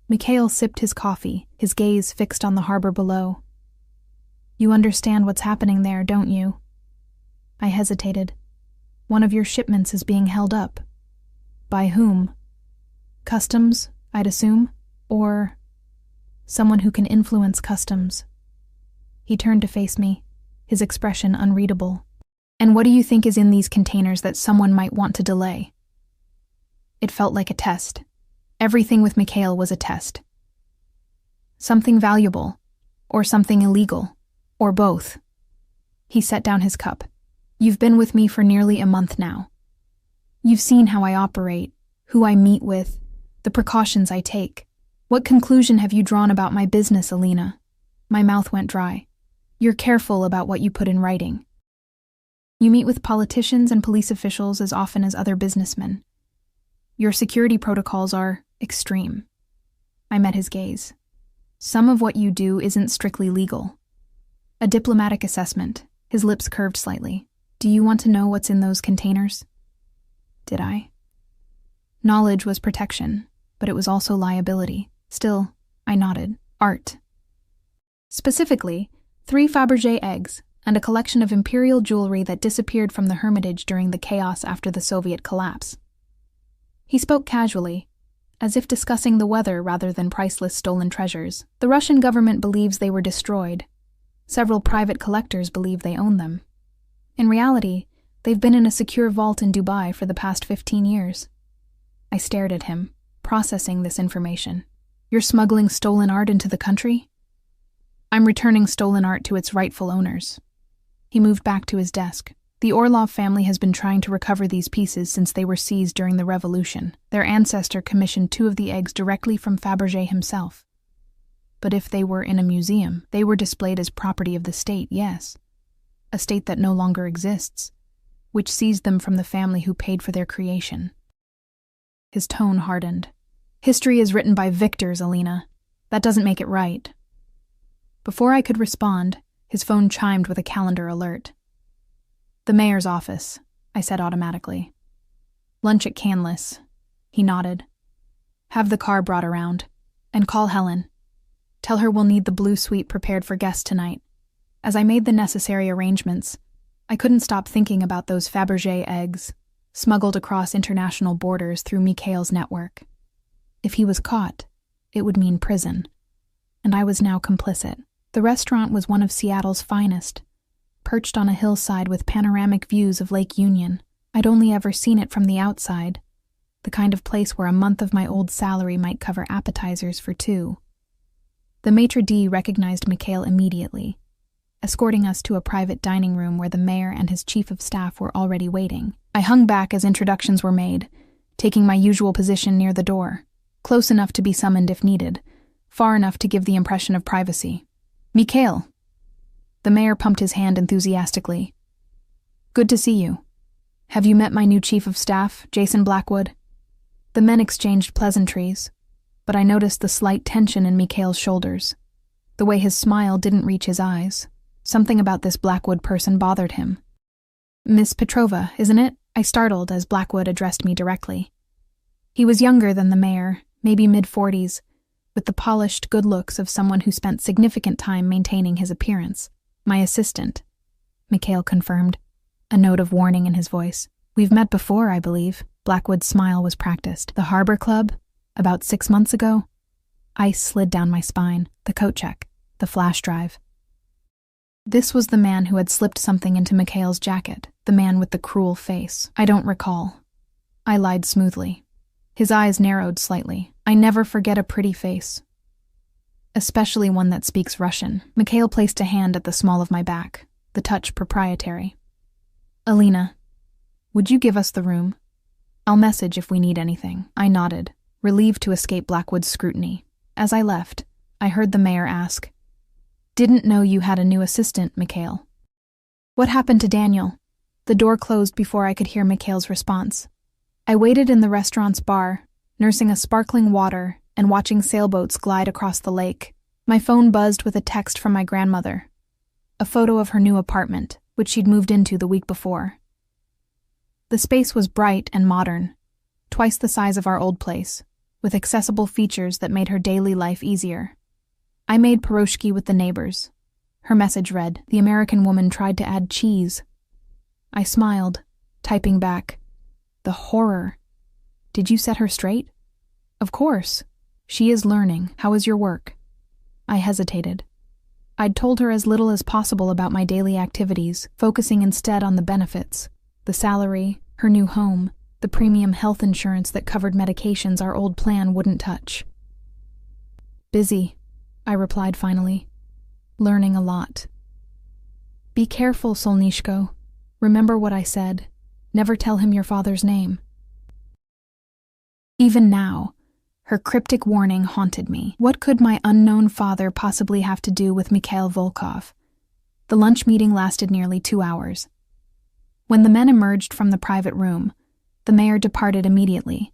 Speaker 1: Mikhail sipped his coffee, his gaze fixed on the harbor below. "You understand what's happening there, don't you?" I hesitated. "One of your shipments is being held up." "By whom?" "Customs, I'd assume, or someone who can influence customs." He turned to face me, his expression unreadable. "And what do you think is in these containers that someone might want to delay?" It felt like a test. Everything with Mikhail was a test. Something valuable, or something illegal, or both. He set down his cup. "You've been with me for nearly a month now. You've seen how I operate, who I meet with, the precautions I take. What conclusion have you drawn about my business, Alina?" My mouth went dry. "You're careful about what you put in writing. You meet with politicians and police officials as often as other businessmen. Your security protocols are extreme." I met his gaze. "Some of what you do isn't strictly legal." A diplomatic assessment. His lips curved slightly. "Do you want to know what's in those containers?" Did I? Knowledge was protection, but it was also liability. Still, I nodded. "Art." Specifically, 3 Fabergé eggs and a collection of imperial jewelry that disappeared from the Hermitage during the chaos after the Soviet collapse. He spoke casually, as if discussing the weather rather than priceless stolen treasures. "The Russian government believes they were destroyed. Several private collectors believe they own them. In reality, they've been in a secure vault in Dubai for the past 15 years. I stared at him, processing this information. "You're smuggling stolen art into the country?" "I'm returning stolen art to its rightful owners." He moved back to his desk. "The Orlov family has been trying to recover these pieces since they were seized during the revolution. Their ancestor commissioned 2 of the eggs directly from Fabergé himself. But if they were in a museum, they were displayed as property of the state, yes. A state that no longer exists, which seized them from the family who paid for their creation." His tone hardened. "History is written by victors, Alina. That doesn't make it right." Before I could respond, his phone chimed with a calendar alert. "The mayor's office," I said automatically. Lunch at Canlis. He nodded. Have the car brought around. And call Helen. Tell her we'll need the blue suite prepared for guests tonight. As I made the necessary arrangements, I couldn't stop thinking about those Fabergé eggs, smuggled across international borders through Mikhail's network. If he was caught, it would mean prison. And I was now complicit. The restaurant was one of Seattle's finest, perched on a hillside with panoramic views of Lake Union. I'd only ever seen it from the outside, the kind of place where a month of my old salary might cover appetizers for two. The maitre d' recognized Mikhail immediately, escorting us to a private dining room where the mayor and his chief of staff were already waiting. I hung back as introductions were made, taking my usual position near the door, close enough to be summoned if needed, far enough to give the impression of privacy. Mikhail. The mayor pumped his hand enthusiastically. Good to see you. Have you met my new chief of staff, Jason Blackwood? The men exchanged pleasantries, but I noticed the slight tension in Mikhail's shoulders. The way his smile didn't reach his eyes. Something about this Blackwood person bothered him. Miss Petrova, isn't it? I startled as Blackwood addressed me directly. He was younger than the mayor, maybe mid-40s, with the polished good looks of someone who spent significant time maintaining his appearance. My assistant, Mikhail confirmed, a note of warning in his voice. We've met before, I believe. Blackwood's smile was practiced. The Harbor Club? About 6 months ago? Ice slid down my spine. The coat check. The flash drive. This was the man who had slipped something into Mikhail's jacket, the man with the cruel face. I don't recall. I lied smoothly. His eyes narrowed slightly. I never forget a pretty face, especially one that speaks Russian. Mikhail placed a hand at the small of my back, the touch proprietary. Alina, would you give us the room? I'll message if we need anything. I nodded, relieved to escape Blackwood's scrutiny. As I left, I heard the mayor ask, Didn't know you had a new assistant, Mikhail. What happened to Daniel? The door closed before I could hear Mikhail's response. I waited in the restaurant's bar, nursing a sparkling water and watching sailboats glide across the lake. My phone buzzed with a text from my grandmother, a photo of her new apartment, which she'd moved into the week before. The space was bright and modern, twice the size of our old place, with accessible features that made her daily life easier. I made pierogi with the neighbors. Her message read, The American woman tried to add cheese. I smiled, typing back, The horror. Did you set her straight? Of course. She is learning. How is your work? I hesitated. I'd told her as little as possible about my daily activities, focusing instead on the benefits, the salary, her new home, the premium health insurance that covered medications our old plan wouldn't touch. Busy, I replied finally. Learning a lot. Be careful, Solnishko. Remember what I said. Never tell him your father's name. Even now, her cryptic warning haunted me. What could my unknown father possibly have to do with Mikhail Volkov? The lunch meeting lasted nearly 2 hours. When the men emerged from the private room, the mayor departed immediately,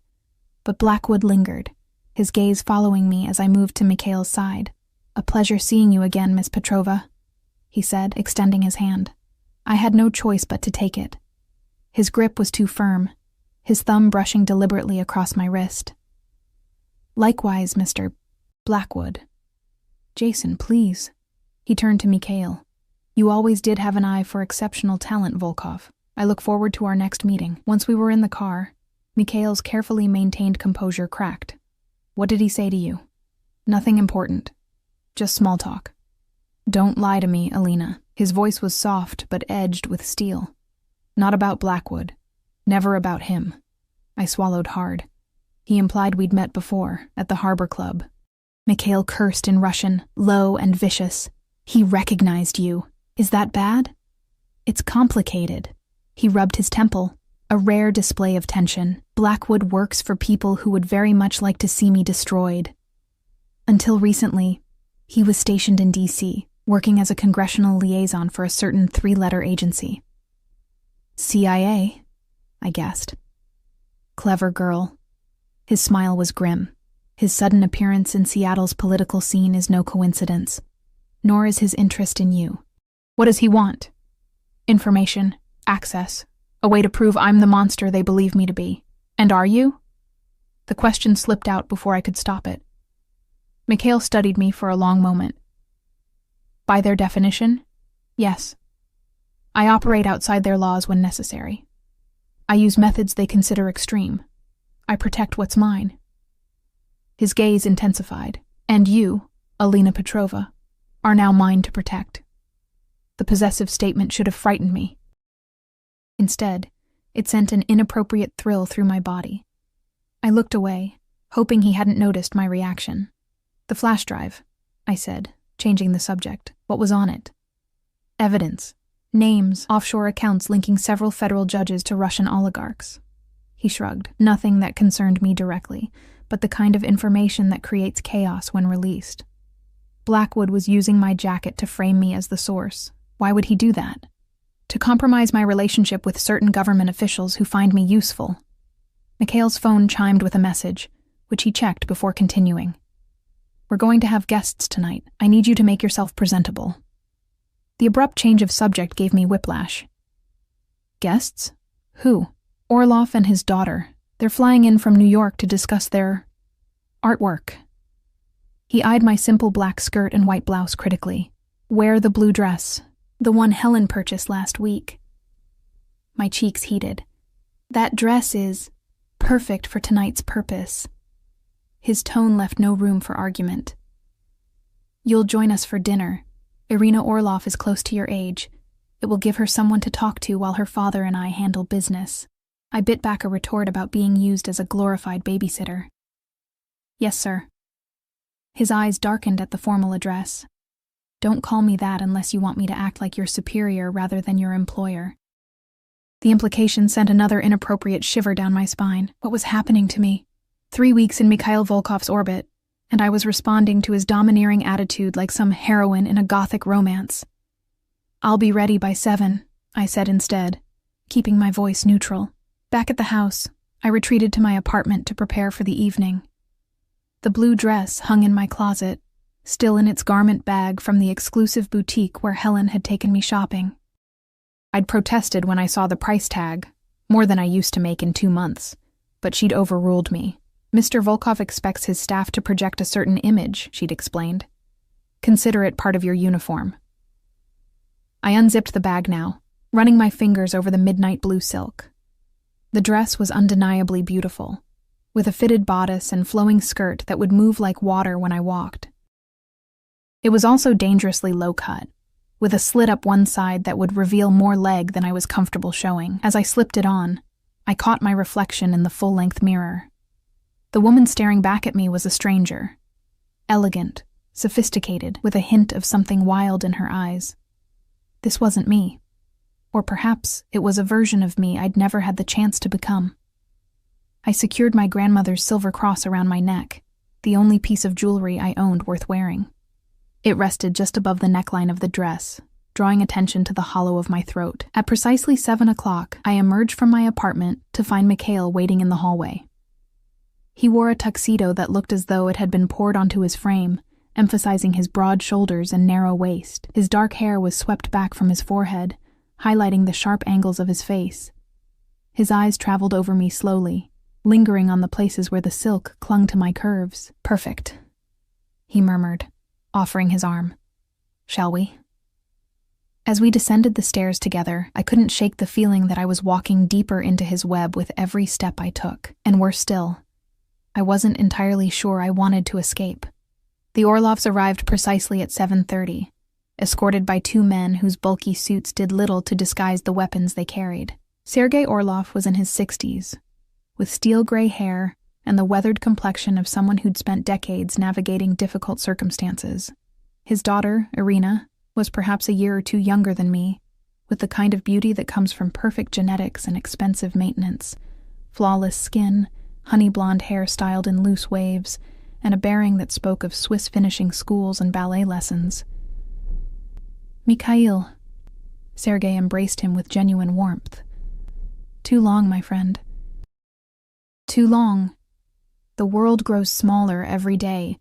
Speaker 1: but Blackwood lingered, his gaze following me as I moved to Mikhail's side. A pleasure seeing you again, Miss Petrova, he said, extending his hand. I had no choice but to take it. His grip was too firm, his thumb brushing deliberately across my wrist. Likewise, Mr. Blackwood. Jason, please. He turned to Mikhail. You always did have an eye for exceptional talent, Volkov. I look forward to our next meeting. Once we were in the car, Mikhail's carefully maintained composure cracked. What did he say to you? Nothing important. Just small talk. Don't lie to me, Alina. His voice was soft but edged with steel. Not about Blackwood. Never about him. I swallowed hard. He implied we'd met before, at the Harbor Club. Mikhail cursed in Russian, low and vicious. He recognized you. Is that bad? It's complicated. He rubbed his temple, a rare display of tension. Blackwood works for people who would very much like to see me destroyed. Until recently, he was stationed in D.C., working as a congressional liaison for a certain 3-letter agency. CIA, I guessed. Clever girl. His smile was grim. His sudden appearance in Seattle's political scene is no coincidence, nor is his interest in you. What does he want? Information, access, a way to prove I'm the monster they believe me to be. And are you? The question slipped out before I could stop it. Mikhail studied me for a long moment. By their definition, yes. I operate outside their laws when necessary. I use methods they consider extreme. I protect what's mine. His gaze intensified. And you, Alina Petrova, are now mine to protect. The possessive statement should have frightened me. Instead, it sent an inappropriate thrill through my body. I looked away, hoping he hadn't noticed my reaction. The flash drive, I said, changing the subject. What was on it? Evidence. Names, offshore accounts linking several federal judges to Russian oligarchs. He shrugged. Nothing that concerned me directly, but the kind of information that creates chaos when released. Blackwood was using my jacket to frame me as the source. Why would he do that? To compromise my relationship with certain government officials who find me useful. Mikhail's phone chimed with a message, which he checked before continuing. We're going to have guests tonight. I need you to make yourself presentable. The abrupt change of subject gave me whiplash. Guests? Who? Orlov and his daughter. They're flying in from New York to discuss their artwork. He eyed my simple black skirt and white blouse critically. Wear the blue dress, the one Helen purchased last week. My cheeks heated. That dress is perfect for tonight's purpose. His tone left no room for argument. You'll join us for dinner. Irina Orlov is close to your age. It will give her someone to talk to while her father and I handle business. I bit back a retort about being used as a glorified babysitter. Yes, sir. His eyes darkened at the formal address. Don't call me that unless you want me to act like your superior rather than your employer. The implication sent another inappropriate shiver down my spine. What was happening to me? 3 weeks in Mikhail Volkov's orbit, and I was responding to his domineering attitude like some heroine in a gothic romance. I'll be ready by 7, I said instead, keeping my voice neutral. Back at the house, I retreated to my apartment to prepare for the evening. The blue dress hung in my closet, still in its garment bag from the exclusive boutique where Helen had taken me shopping. I'd protested when I saw the price tag, more than I used to make in 2 months, but she'd overruled me. Mr. Volkov expects his staff to project a certain image, she'd explained. Consider it part of your uniform. I unzipped the bag now, running my fingers over the midnight blue silk. The dress was undeniably beautiful, with a fitted bodice and flowing skirt that would move like water when I walked. It was also dangerously low-cut, with a slit up one side that would reveal more leg than I was comfortable showing. As I slipped it on, I caught my reflection in the full-length mirror. The woman staring back at me was a stranger. Elegant, sophisticated, with a hint of something wild in her eyes. This wasn't me. Or perhaps it was a version of me I'd never had the chance to become. I secured my grandmother's silver cross around my neck, the only piece of jewelry I owned worth wearing. It rested just above the neckline of the dress, drawing attention to the hollow of my throat. At precisely 7 o'clock, I emerged from my apartment to find Mikhail waiting in the hallway. He wore a tuxedo that looked as though it had been poured onto his frame, emphasizing his broad shoulders and narrow waist. His dark hair was swept back from his forehead, highlighting the sharp angles of his face. His eyes traveled over me slowly, lingering on the places where the silk clung to my curves. Perfect, he murmured, offering his arm. Shall we? As we descended the stairs together, I couldn't shake the feeling that I was walking deeper into his web with every step I took. And worse still, I wasn't entirely sure I wanted to escape. The Orlovs arrived precisely at 7:30, escorted by 2 men whose bulky suits did little to disguise the weapons they carried. Sergei Orlov was in his 60s, with steel-gray hair and the weathered complexion of someone who'd spent decades navigating difficult circumstances. His daughter, Irina, was perhaps a year or 2 younger than me, with the kind of beauty that comes from perfect genetics and expensive maintenance, flawless skin, honey blonde hair styled in loose waves, and a bearing that spoke of Swiss finishing schools and ballet lessons. Mikhail. Sergei embraced him with genuine warmth. Too long, my friend. Too long. The world grows smaller every day,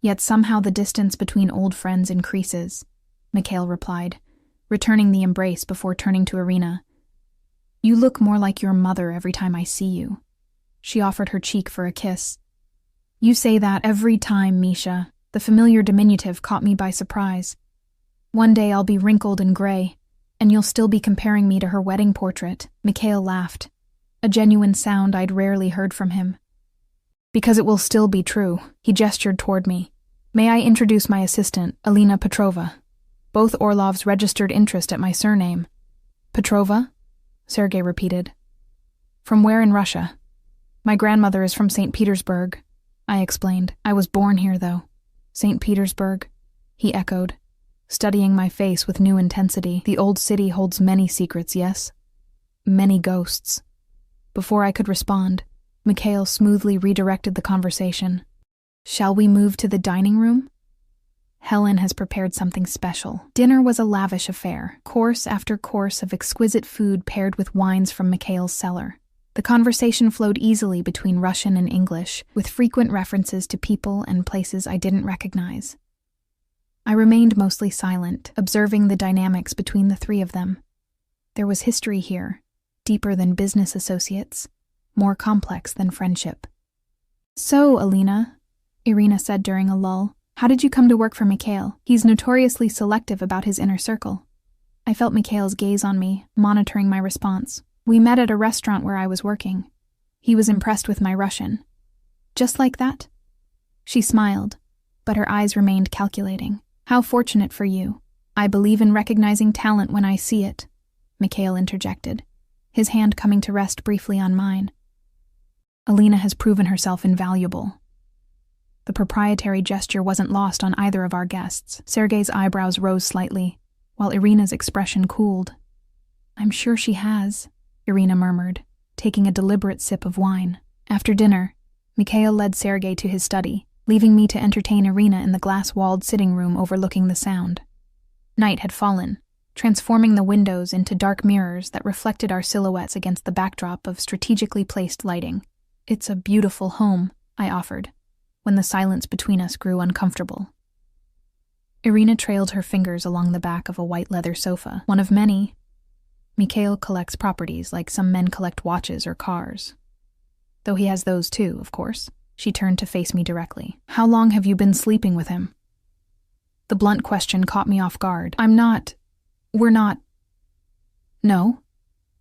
Speaker 1: yet somehow the distance between old friends increases, Mikhail replied, returning the embrace before turning to Irina. You look more like your mother every time I see you. She offered her cheek for a kiss. You say that every time, Misha. The familiar diminutive caught me by surprise. One day I'll be wrinkled and gray, and you'll still be comparing me to her wedding portrait. Mikhail laughed, a genuine sound I'd rarely heard from him. Because it will still be true. He gestured toward me. May I introduce my assistant, Alina Petrova. Both Orlovs registered interest at my surname. Petrova? Sergei repeated. From where in Russia? My grandmother is from St. Petersburg, I explained. I was born here, though. St. Petersburg, he echoed, studying my face with new intensity. The old city holds many secrets, yes? Many ghosts. Before I could respond, Mikhail smoothly redirected the conversation. Shall we move to the dining room? Helen has prepared something special. Dinner was a lavish affair, course after course of exquisite food paired with wines from Mikhail's cellar. The conversation flowed easily between Russian and English, with frequent references to people and places I didn't recognize. I remained mostly silent, observing the dynamics between the three of them. There was history here, deeper than business associates, more complex than friendship. So, Alina, Irina said during a lull, how did you come to work for Mikhail? He's notoriously selective about his inner circle. I felt Mikhail's gaze on me, monitoring my response. We met at a restaurant where I was working. He was impressed with my Russian. Just like that? She smiled, but her eyes remained calculating. How fortunate for you. I believe in recognizing talent when I see it, Mikhail interjected, his hand coming to rest briefly on mine. Alina has proven herself invaluable. The proprietary gesture wasn't lost on either of our guests. Sergei's eyebrows rose slightly, while Irina's expression cooled. I'm sure she has, Irina murmured, taking a deliberate sip of wine. After dinner, Mikhail led Sergei to his study, leaving me to entertain Irina in the glass-walled sitting room overlooking the sound. Night had fallen, transforming the windows into dark mirrors that reflected our silhouettes against the backdrop of strategically placed lighting. It's a beautiful home, I offered, when the silence between us grew uncomfortable. Irina trailed her fingers along the back of a white leather sofa, one of many. Mikhail collects properties like some men collect watches or cars. Though he has those too, of course. She turned to face me directly. How long have you been sleeping with him? The blunt question caught me off guard. We're not. No?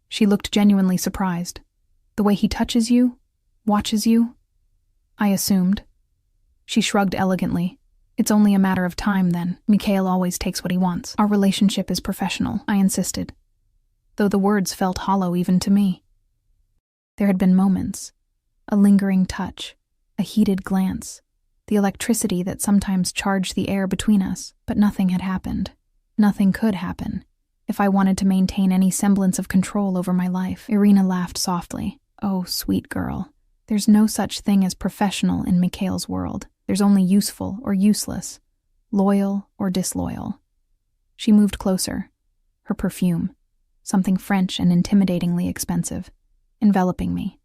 Speaker 1: She looked genuinely surprised. The way he touches you, watches you? I assumed. She shrugged elegantly. It's only a matter of time, then. Mikhail always takes what he wants. Our relationship is professional, I insisted, though the words felt hollow even to me. There had been moments, a lingering touch, a heated glance, the electricity that sometimes charged the air between us, but nothing had happened. Nothing could happen, if I wanted to maintain any semblance of control over my life. Irina laughed softly. Oh, sweet girl. There's no such thing as professional in Mikhail's world. There's only useful or useless, loyal or disloyal. She moved closer, her perfume, something French and intimidatingly expensive, enveloping me.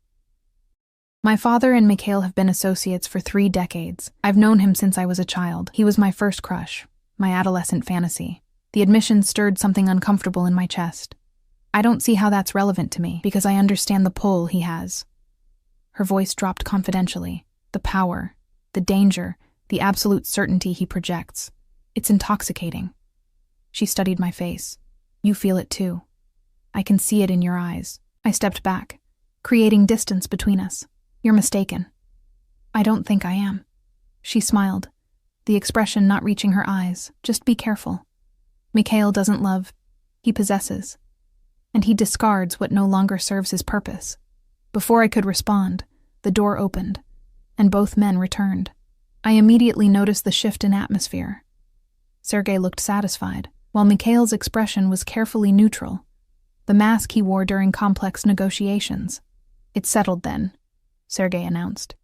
Speaker 1: My father and Mikhail have been associates for 3 decades. I've known him since I was a child. He was my first crush, my adolescent fantasy. The admission stirred something uncomfortable in my chest. I don't see how that's relevant to me, because I understand the pull he has. Her voice dropped confidentially. The power, the danger, the absolute certainty he projects. It's intoxicating. She studied my face. You feel it too. I can see it in your eyes. I stepped back, creating distance between us. You're mistaken. I don't think I am. She smiled, the expression not reaching her eyes. Just be careful. Mikhail doesn't love. He possesses. And he discards what no longer serves his purpose. Before I could respond, the door opened, and both men returned. I immediately noticed the shift in atmosphere. Sergei looked satisfied, while Mikhail's expression was carefully neutral, the mask he wore during complex negotiations. It's settled then, Sergei announced.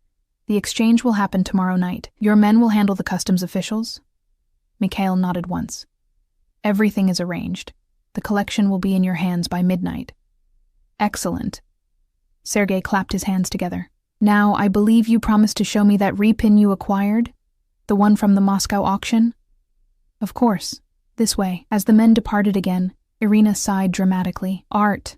Speaker 1: The exchange will happen tomorrow night. Your men will handle the customs officials? Mikhail nodded once. Everything is arranged. The collection will be in your hands by midnight. Excellent. Sergei clapped his hands together. Now, I believe you promised to show me that repin you acquired? The one from the Moscow auction? Of course. This way. As the men departed again, Irina sighed dramatically. Art.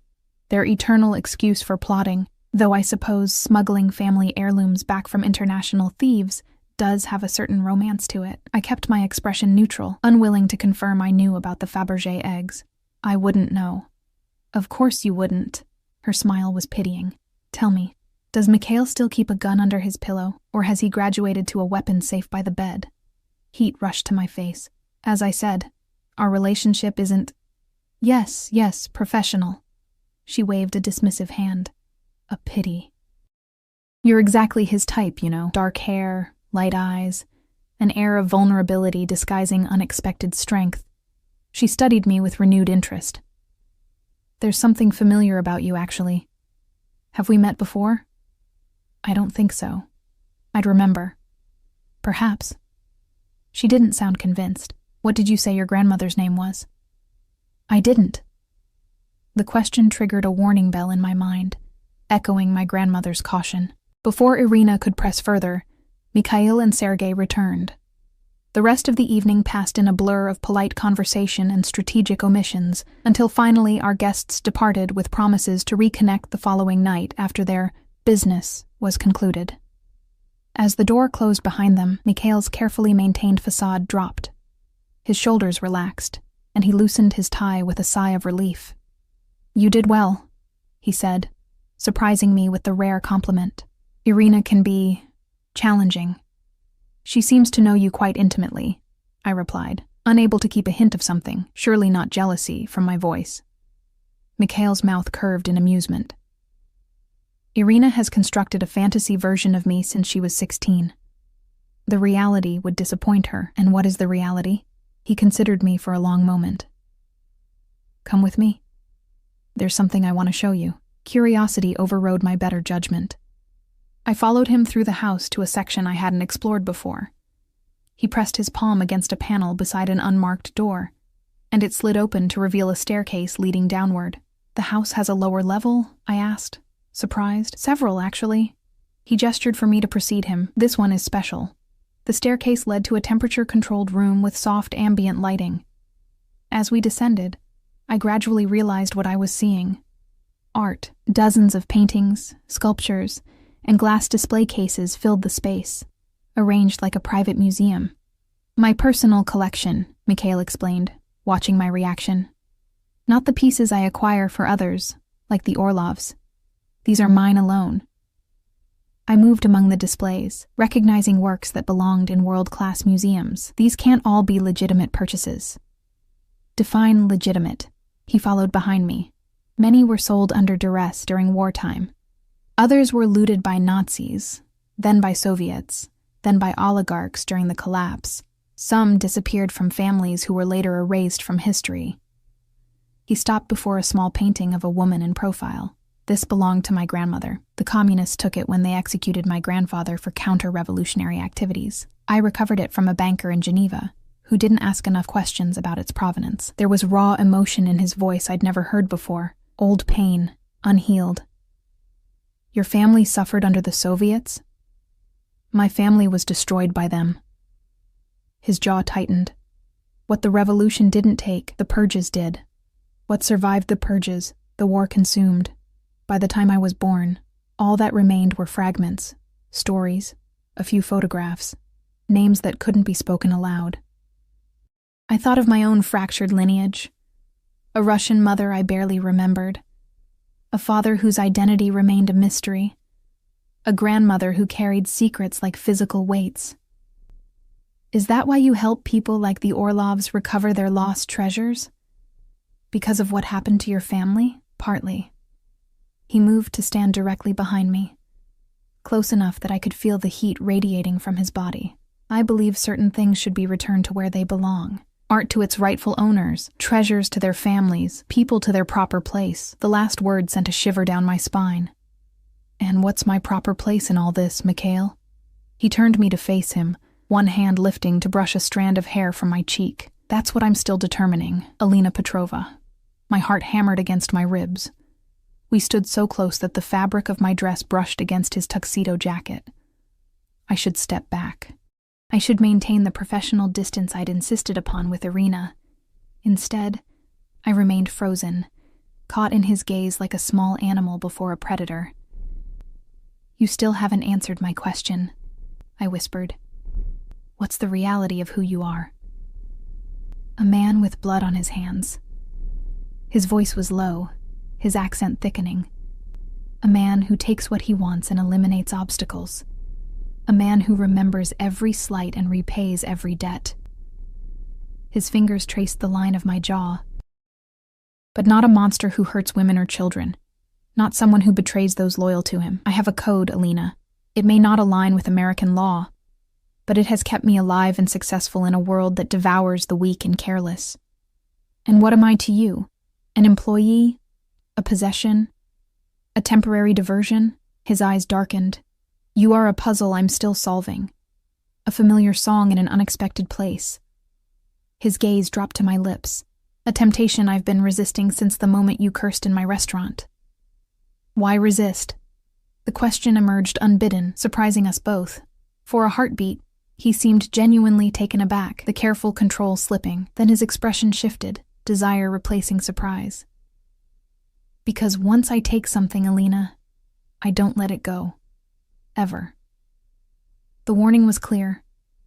Speaker 1: Their eternal excuse for plotting. Though I suppose smuggling family heirlooms back from international thieves does have a certain romance to it. I kept my expression neutral, unwilling to confirm I knew about the Fabergé eggs. I wouldn't know. Of course you wouldn't. Her smile was pitying. Tell me, does Mikhail still keep a gun under his pillow, or has he graduated to a weapon safe by the bed? Heat rushed to my face. As I said, our relationship isn't— Yes, professional. She waved a dismissive hand. A pity. You're exactly his type, you know. Dark hair, light eyes, an air of vulnerability disguising unexpected strength. She studied me with renewed interest. There's something familiar about you, actually. Have we met before? I don't think so. I'd remember. Perhaps. She didn't sound convinced. What did you say your grandmother's name was? I didn't. The question triggered a warning bell in my mind, echoing my grandmother's caution. Before Irina could press further, Mikhail and Sergei returned. The rest of the evening passed in a blur of polite conversation and strategic omissions, until finally our guests departed with promises to reconnect the following night after their business was concluded. As the door closed behind them, Mikhail's carefully maintained facade dropped. His shoulders relaxed, and he loosened his tie with a sigh of relief. You did well, he said, surprising me with the rare compliment. Irina can be challenging. She seems to know you quite intimately, I replied, unable to keep a hint of something, surely not jealousy, from my voice. Mikhail's mouth curved in amusement. Irina has constructed a fantasy version of me since she was 16. The reality would disappoint her, and what is the reality? He considered me for a long moment. Come with me. There's something I want to show you. Curiosity overrode my better judgment. I followed him through the house to a section I hadn't explored before. He pressed his palm against a panel beside an unmarked door, and it slid open to reveal a staircase leading downward. The house has a lower level? I asked, surprised. Several, actually. He gestured for me to precede him. This one is special. The staircase led to a temperature-controlled room with soft ambient lighting. As we descended, I gradually realized what I was seeing. Art. Dozens of paintings, sculptures, and glass display cases filled the space, arranged like a private museum. My personal collection, Mikhail explained, watching my reaction. Not the pieces I acquire for others, like the Orlovs. These are mine alone. I moved among the displays, recognizing works that belonged in world-class museums. These can't all be legitimate purchases. Define legitimate. He followed behind me. Many were sold under duress during wartime. Others were looted by Nazis, then by Soviets, then by oligarchs during the collapse. Some disappeared from families who were later erased from history. He stopped before a small painting of a woman in profile. This belonged to my grandmother. The communists took it when they executed my grandfather for counter-revolutionary activities. I recovered it from a banker in Geneva, who didn't ask enough questions about its provenance. There was raw emotion in his voice I'd never heard before. Old pain, unhealed. Your family suffered under the Soviets? My family was destroyed by them. His jaw tightened. What the revolution didn't take, the purges did. What survived the purges, the war consumed. By the time I was born, all that remained were fragments, stories, a few photographs, names that couldn't be spoken aloud. I thought of my own fractured lineage. A Russian mother I barely remembered. A father whose identity remained a mystery. A grandmother who carried secrets like physical weights. Is that why you help people like the Orlovs recover their lost treasures? Because of what happened to your family? Partly. He moved to stand directly behind me, close enough that I could feel the heat radiating from his body. I believe certain things should be returned to where they belong. Art to its rightful owners, treasures to their families, people to their proper place. The last word sent a shiver down my spine. And what's my proper place in all this, Mikhail? He turned me to face him, one hand lifting to brush a strand of hair from my cheek. That's what I'm still determining, Alina Petrova. My heart hammered against my ribs. We stood so close that the fabric of my dress brushed against his tuxedo jacket. I should step back. I should maintain the professional distance I'd insisted upon with Irina. Instead, I remained frozen, caught in his gaze like a small animal before a predator. You still haven't answered my question, I whispered. What's the reality of who you are? A man with blood on his hands. His voice was low, his accent thickening. A man who takes what he wants and eliminates obstacles. A man who remembers every slight and repays every debt. His fingers traced the line of my jaw. But not a monster who hurts women or children. Not someone who betrays those loyal to him. I have a code, Alina. It may not align with American law, but it has kept me alive and successful in a world that devours the weak and careless. And what am I to you? An employee? A possession? A temporary diversion? His eyes darkened. You are a puzzle I'm still solving. A familiar song in an unexpected place. His gaze dropped to my lips, a temptation I've been resisting since the moment you cursed in my restaurant. Why resist? The question emerged unbidden, surprising us both. For a heartbeat, he seemed genuinely taken aback, the careful control slipping. Then his expression shifted, desire replacing surprise. Because once I take something, Alina, I don't let it go. Ever. The warning was clear,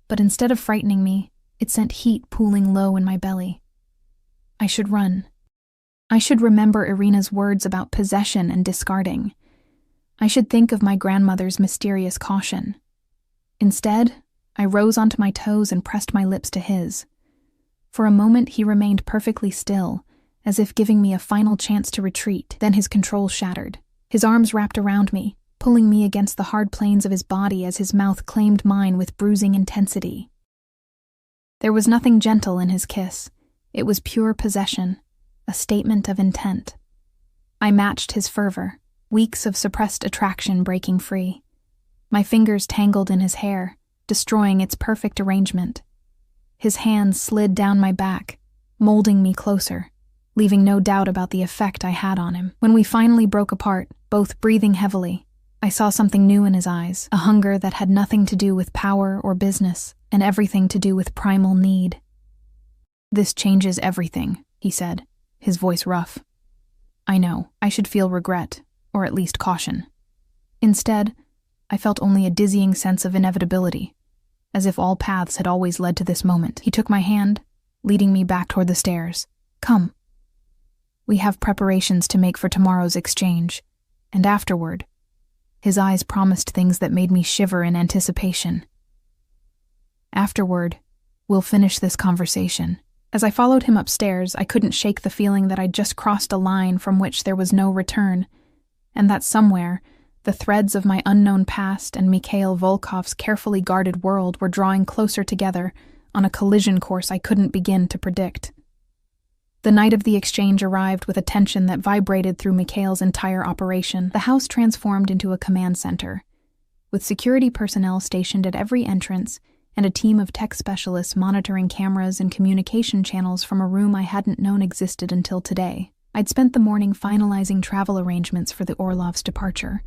Speaker 1: but instead of frightening me, it sent heat pooling low in my belly. I should run. I should remember Irina's words about possession and discarding. I should think of my grandmother's mysterious caution. Instead, I rose onto my toes and pressed my lips to his. For a moment he remained perfectly still, as if giving me a final chance to retreat. Then his control shattered. His arms wrapped around me, pulling me against the hard planes of his body as his mouth claimed mine with bruising intensity. There was nothing gentle in his kiss. It was pure possession, a statement of intent. I matched his fervor, weeks of suppressed attraction breaking free. My fingers tangled in his hair, destroying its perfect arrangement. His hands slid down my back, molding me closer, leaving no doubt about the effect I had on him. When we finally broke apart, both breathing heavily, I saw something new in his eyes, a hunger that had nothing to do with power or business, and everything to do with primal need. This changes everything, he said, his voice rough. I know, I should feel regret, or at least caution. Instead, I felt only a dizzying sense of inevitability, as if all paths had always led to this moment. He took my hand, leading me back toward the stairs. Come. We have preparations to make for tomorrow's exchange, and afterward, his eyes promised things that made me shiver in anticipation. Afterward, we'll finish this conversation. As I followed him upstairs, I couldn't shake the feeling that I'd just crossed a line from which there was no return, and that somewhere, the threads of my unknown past and Mikhail Volkov's carefully guarded world were drawing closer together on a collision course I couldn't begin to predict. The night of the exchange arrived with a tension that vibrated through Mikhail's entire operation. The house transformed into a command center, with security personnel stationed at every entrance and a team of tech specialists monitoring cameras and communication channels from a room I hadn't known existed until today. I'd spent the morning finalizing travel arrangements for the Orlov's departure,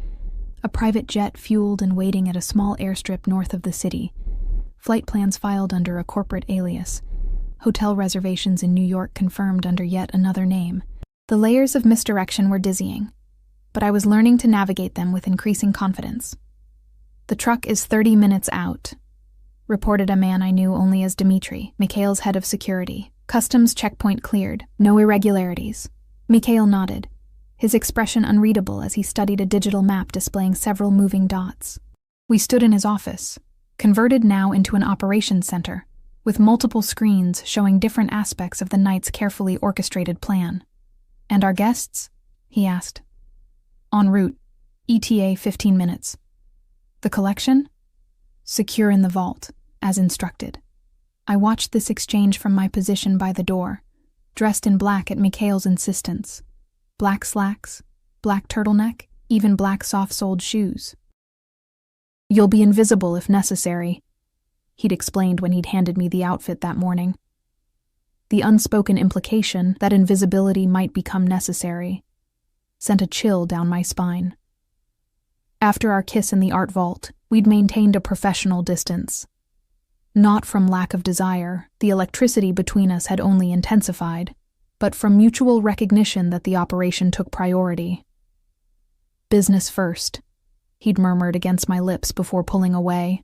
Speaker 1: a private jet fueled and waiting at a small airstrip north of the city, flight plans filed under a corporate alias, hotel reservations in New York confirmed under yet another name. The layers of misdirection were dizzying, but I was learning to navigate them with increasing confidence. The truck is 30 minutes out, reported a man I knew only as Dmitri, Mikhail's head of security. Customs checkpoint cleared, no irregularities. Mikhail nodded, his expression unreadable as he studied a digital map displaying several moving dots. We stood in his office, converted now into an operations center, with multiple screens showing different aspects of the night's carefully orchestrated plan. And our guests? He asked. En route. ETA 15 minutes. The collection? Secure in the vault, as instructed. I watched this exchange from my position by the door, dressed in black at Mikhail's insistence. Black slacks, black turtleneck, even black soft-soled shoes. You'll be invisible if necessary, he'd explained when he'd handed me the outfit that morning. The unspoken implication that invisibility might become necessary sent a chill down my spine. After our kiss in the art vault, we'd maintained a professional distance. Not from lack of desire, the electricity between us had only intensified, but from mutual recognition that the operation took priority. Business first. he'd murmured against my lips before pulling away.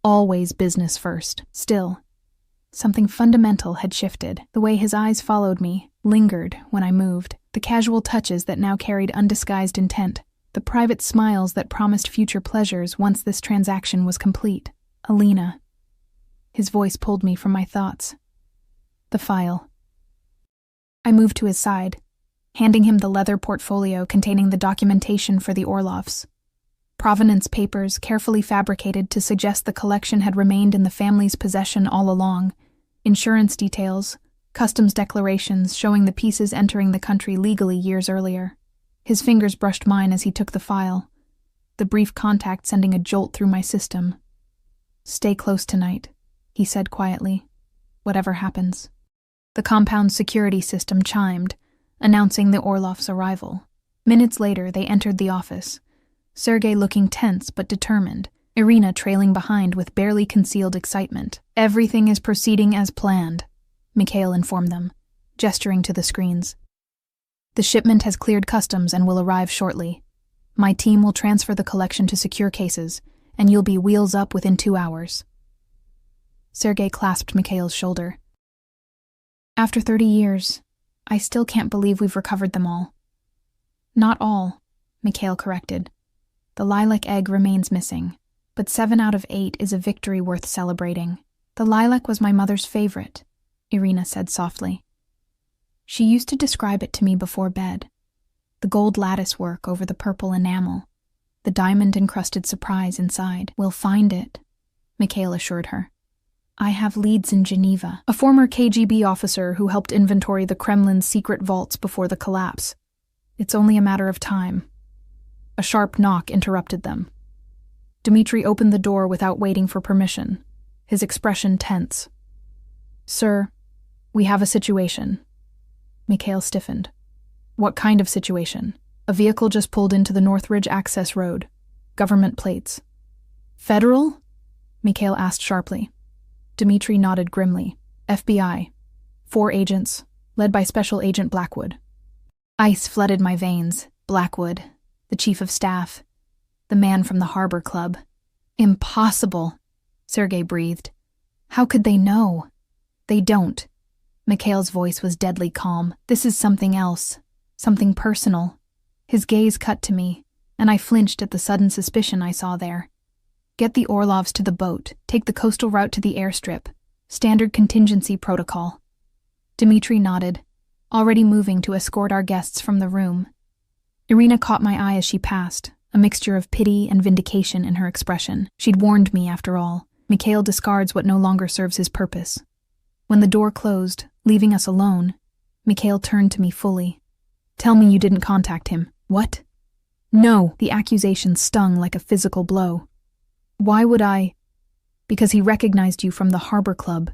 Speaker 1: Always business first. Still, something fundamental had shifted. The way his eyes followed me, lingered when I moved. The casual touches that now carried undisguised intent. The private smiles that promised future pleasures once this transaction was complete. Alina. His voice pulled me from my thoughts. The file. I moved to his side, handing him the leather portfolio containing the documentation for the Orloffs. Provenance papers carefully fabricated to suggest the collection had remained in the family's possession all along. Insurance details, customs declarations showing the pieces entering the country legally years earlier. His fingers brushed mine as he took the file, the brief contact sending a jolt through my system. "Stay close tonight," he said quietly. "Whatever happens." The compound's security system chimed, announcing the Orloff's arrival. Minutes later, they entered the office, Sergei looking tense but determined, Irina trailing behind with barely concealed excitement. "Everything is proceeding as planned," Mikhail informed them, gesturing to the screens. "The shipment has cleared customs and will arrive shortly. My team will transfer the collection to secure cases, and you'll be wheels up within 2 hours." Sergei clasped Mikhail's shoulder. "After 30 years, I still can't believe we've recovered them all." "Not all," Mikhail corrected. "The lilac egg remains missing, but 7 out of 8 is a victory worth celebrating. The lilac was my mother's favorite," Irina said softly. "She used to describe it to me before bed. The gold lattice work over the purple enamel, the diamond-encrusted surprise inside. We'll find it," Mikhail assured her. "I have leads in Geneva, a former KGB officer who helped inventory the Kremlin's secret vaults before the collapse. It's only a matter of time." A sharp knock interrupted them. Dmitri opened the door without waiting for permission, his expression tense. "Sir, we have a situation." Mikhail stiffened. "What kind of situation?" "A vehicle just pulled into the Northridge access road. Government plates." "Federal?" Mikhail asked sharply. Dmitri nodded grimly. "FBI. 4 agents, led by Special Agent Blackwood." Ice flooded my veins. Blackwood, the chief of staff, the man from the Harbor Club. "Impossible," Sergei breathed. "How could they know?" "They don't." Mikhail's voice was deadly calm. "This is something else, something personal." His gaze cut to me, and I flinched at the sudden suspicion I saw there. "Get the Orlovs to the boat. Take the coastal route to the airstrip. Standard contingency protocol." Dmitri nodded, already moving to escort our guests from the room. Irina caught my eye as she passed, a mixture of pity and vindication in her expression. She'd warned me, after all. Mikhail discards what no longer serves his purpose. When the door closed, leaving us alone, Mikhail turned to me fully. "Tell me you didn't contact him." "What?" "No." The accusation stung like a physical blow. "Why would I?" "Because he recognized you from the Harbor Club.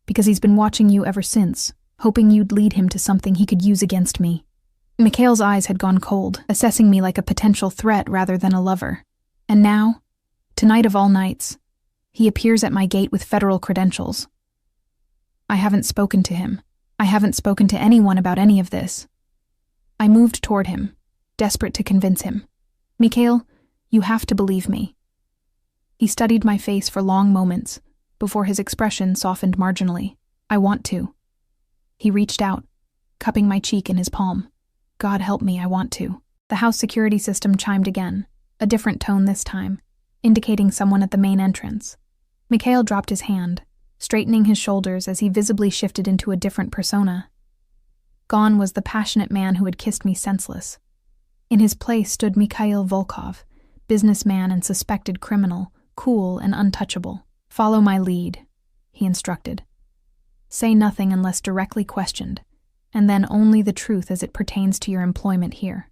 Speaker 1: Because he's been watching you ever since, hoping you'd lead him to something he could use against me." Mikhail's eyes had gone cold, assessing me like a potential threat rather than a lover. And now, tonight of all nights, he appears at my gate with federal credentials. I haven't spoken to him. I haven't spoken to anyone about any of this. I moved toward him, desperate to convince him. "Mikhail, you have to believe me." He studied my face for long moments, before his expression softened marginally. "I want to." He reached out, cupping my cheek in his palm. "God help me, I want to." The house security system chimed again, a different tone this time, indicating someone at the main entrance. Mikhail dropped his hand, straightening his shoulders as he visibly shifted into a different persona. Gone was the passionate man who had kissed me senseless. In his place stood Mikhail Volkov, businessman and suspected criminal, cool and untouchable. "Follow my lead," he instructed. "Say nothing unless directly questioned, and then only the truth as it pertains to your employment here.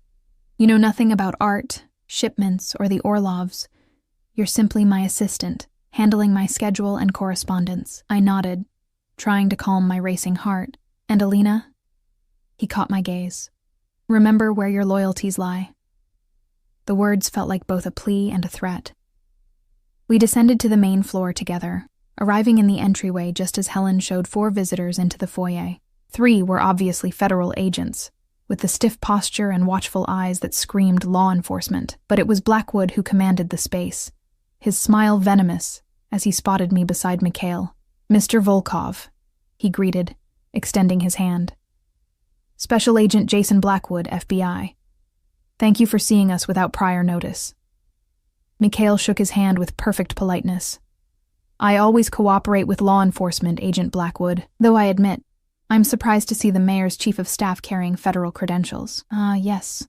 Speaker 1: You know nothing about art, shipments, or the Orlovs. You're simply my assistant, handling my schedule and correspondence." I nodded, trying to calm my racing heart. "And Alina?" He caught my gaze. "Remember where your loyalties lie." The words felt like both a plea and a threat. We descended to the main floor together, arriving in the entryway just as Helen showed 4 visitors into the foyer. 3 were obviously federal agents, with the stiff posture and watchful eyes that screamed law enforcement. But it was Blackwood who commanded the space, his smile venomous as he spotted me beside Mikhail. "Mr. Volkov," he greeted, extending his hand. "Special Agent Jason Blackwood, FBI. Thank you for seeing us without prior notice." Mikhail shook his hand with perfect politeness. "I always cooperate with law enforcement, Agent Blackwood, though I admit, I'm surprised to see the mayor's chief of staff carrying federal credentials." "Ah, yes.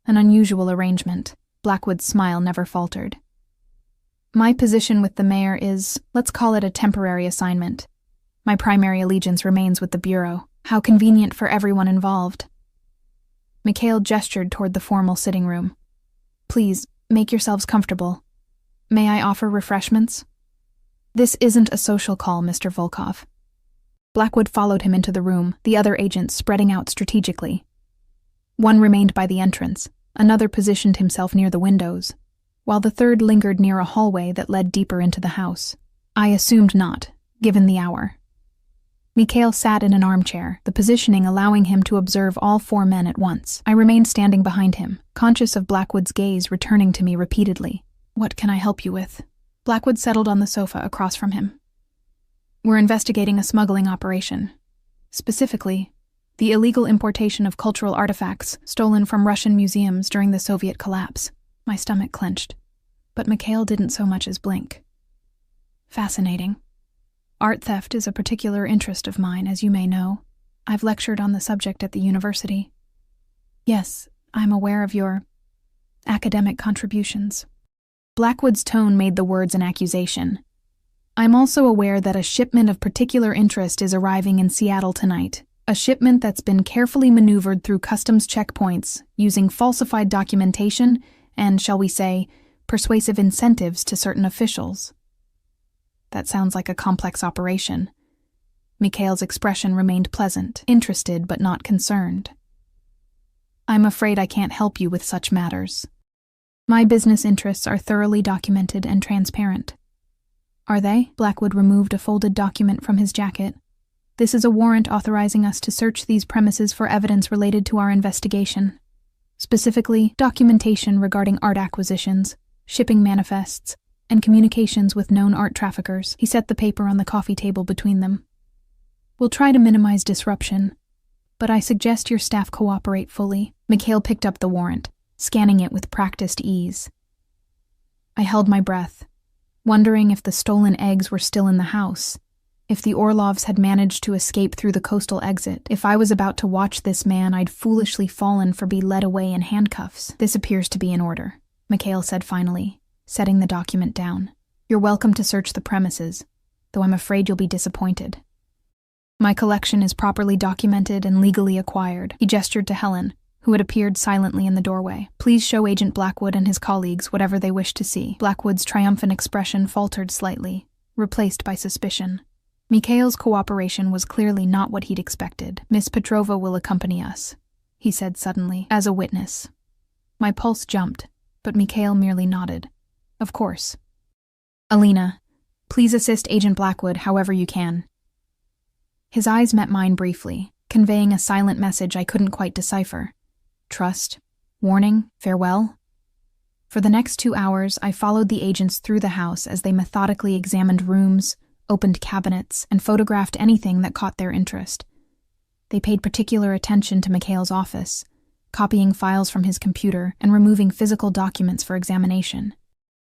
Speaker 1: An unusual arrangement." Blackwood's smile never faltered. "My position with the mayor is, let's call it a temporary assignment. My primary allegiance remains with the Bureau. How convenient for everyone involved." Mikhail gestured toward the formal sitting room. "Please, make yourselves comfortable. May I offer refreshments?" "This isn't a social call, Mr. Volkov." Blackwood followed him into the room, the other agents spreading out strategically. One remained by the entrance, another positioned himself near the windows, while the third lingered near a hallway that led deeper into the house. I assumed not, given the hour. Mikhail sat in an armchair, the positioning allowing him to observe all four men at once. I remained standing behind him, conscious of Blackwood's gaze returning to me repeatedly. "What can I help you with?" Blackwood settled on the sofa across from him. "We're investigating a smuggling operation. Specifically, the illegal importation of cultural artifacts stolen from Russian museums during the Soviet collapse." My stomach clenched, but Mikhail didn't so much as blink. "Fascinating. Art theft is a particular interest of mine, as you may know. I've lectured on the subject at the university. Yes, I'm aware of your academic contributions." Blackwood's tone made the words an accusation. "I'm also aware that a shipment of particular interest is arriving in Seattle tonight, a shipment that's been carefully maneuvered through customs checkpoints using falsified documentation and, shall we say, persuasive incentives to certain officials." "That sounds like a complex operation." Mikhail's expression remained pleasant, interested but not concerned. "I'm afraid I can't help you with such matters. My business interests are thoroughly documented and transparent." "Are they?" Blackwood removed a folded document from his jacket. "This is a warrant authorizing us to search these premises for evidence related to our investigation. Specifically, documentation regarding art acquisitions, shipping manifests, and communications with known art traffickers." He set the paper on the coffee table between them. "We'll try to minimize disruption, but I suggest your staff cooperate fully." Mikhail picked up the warrant, scanning it with practiced ease. I held my breath, wondering if the stolen eggs were still in the house, if the Orlovs had managed to escape through the coastal exit. If I was about to watch this man I'd foolishly fallen for be led away in handcuffs. "This appears to be in order," Mikhail said finally, setting the document down. "You're welcome to search the premises, though I'm afraid you'll be disappointed. My collection is properly documented and legally acquired." He gestured to Helen, who had appeared silently in the doorway. "Please show Agent Blackwood and his colleagues whatever they wish to see." Blackwood's triumphant expression faltered slightly, replaced by suspicion. Mikhail's cooperation was clearly not what he'd expected. "Miss Petrova will accompany us," he said suddenly, "as a witness." My pulse jumped, but Mikhail merely nodded. "Of course. Alina, please assist Agent Blackwood however you can." His eyes met mine briefly, conveying a silent message I couldn't quite decipher. Trust, warning, farewell. For the next 2 hours, I followed the agents through the house as they methodically examined rooms, opened cabinets, and photographed anything that caught their interest. They paid particular attention to Mikhail's office, copying files from his computer and removing physical documents for examination.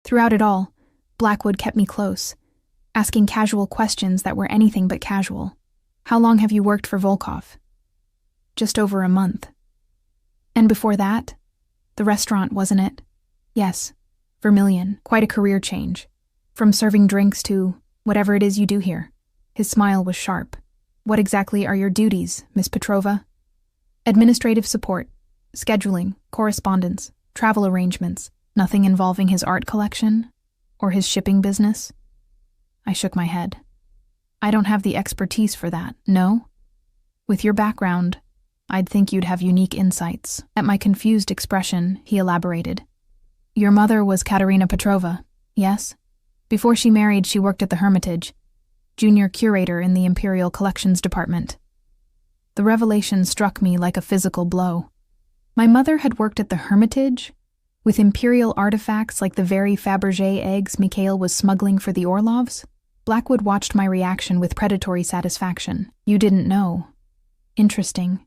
Speaker 1: Throughout it all, Blackwood kept me close, asking casual questions that were anything but casual. "How long have you worked for Volkov?" "Just over a month." "And before that?" "The restaurant, wasn't it?" "Yes. Vermilion. Quite a career change. From serving drinks to whatever it is you do here." His smile was sharp. "What exactly are your duties, Miss Petrova?" "Administrative support, scheduling, correspondence, travel arrangements. Nothing involving his art collection or his shipping business?" I shook my head. "I don't have the expertise for that, no? With your background, I'd think you'd have unique insights." At my confused expression, he elaborated. "Your mother was Katerina Petrova, yes? Before she married, she worked at the Hermitage, junior curator in the Imperial Collections Department." The revelation struck me like a physical blow. My mother had worked at the Hermitage, with imperial artifacts like the very Fabergé eggs Mikhail was smuggling for the Orlovs. Blackwood watched my reaction with predatory satisfaction. You didn't know. Interesting.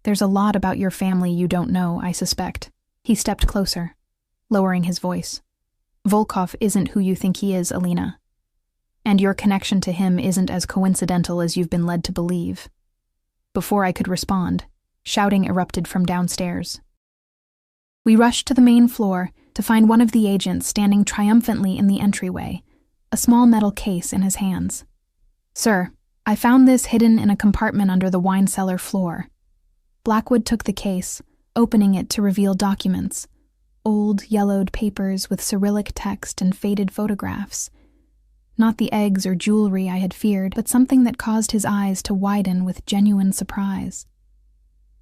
Speaker 1: There's a lot about your family you don't know, I suspect. He stepped closer, lowering his voice. Volkov isn't who you think he is, Alina. And your connection to him isn't as coincidental as you've been led to believe. Before I could respond, shouting erupted from downstairs. We rushed to the main floor to find one of the agents standing triumphantly in the entryway, a small metal case in his hands. Sir, I found this hidden in a compartment under the wine cellar floor. Blackwood took the case, opening it to reveal documents, old, yellowed papers with Cyrillic text and faded photographs. Not the eggs or jewelry I had feared, but something that caused his eyes to widen with genuine surprise.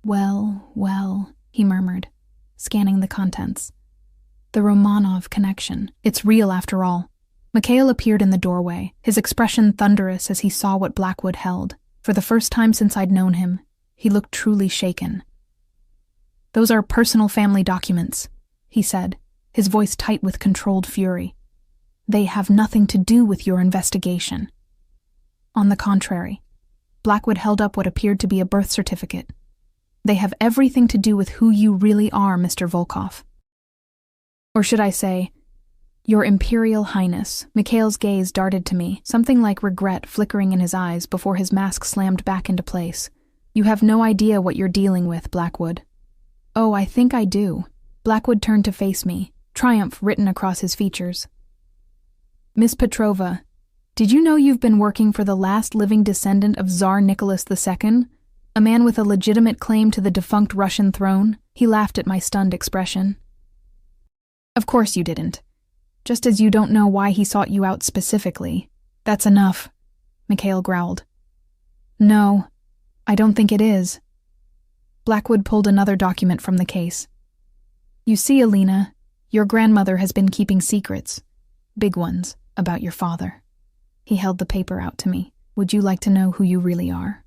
Speaker 1: Well, he murmured, scanning the contents. The Romanov connection. It's real after all. Mikhail appeared in the doorway, his expression thunderous as he saw what Blackwood held. For the first time since I'd known him, he looked truly shaken. Those are personal family documents, he said, his voice tight with controlled fury. They have nothing to do with your investigation. On the contrary, Blackwood held up what appeared to be a birth certificate. They have everything to do with who you really are, Mr. Volkov. Or should I say, Your Imperial Highness. Mikhail's gaze darted to me, something like regret flickering in his eyes before his mask slammed back into place. You have no idea what you're dealing with, Blackwood. Oh, I think I do. Blackwood turned to face me, triumph written across his features. Miss Petrova, did you know you've been working for the last living descendant of Tsar Nicholas II? A man with a legitimate claim to the defunct Russian throne? He laughed at my stunned expression. Of course you didn't. Just as you don't know why he sought you out specifically. That's enough, Mikhail growled. No, I don't think it is. Blackwood pulled another document from the case. You see, Alina, your grandmother has been keeping secrets, big ones, about your father. He held the paper out to me. Would you like to know who you really are?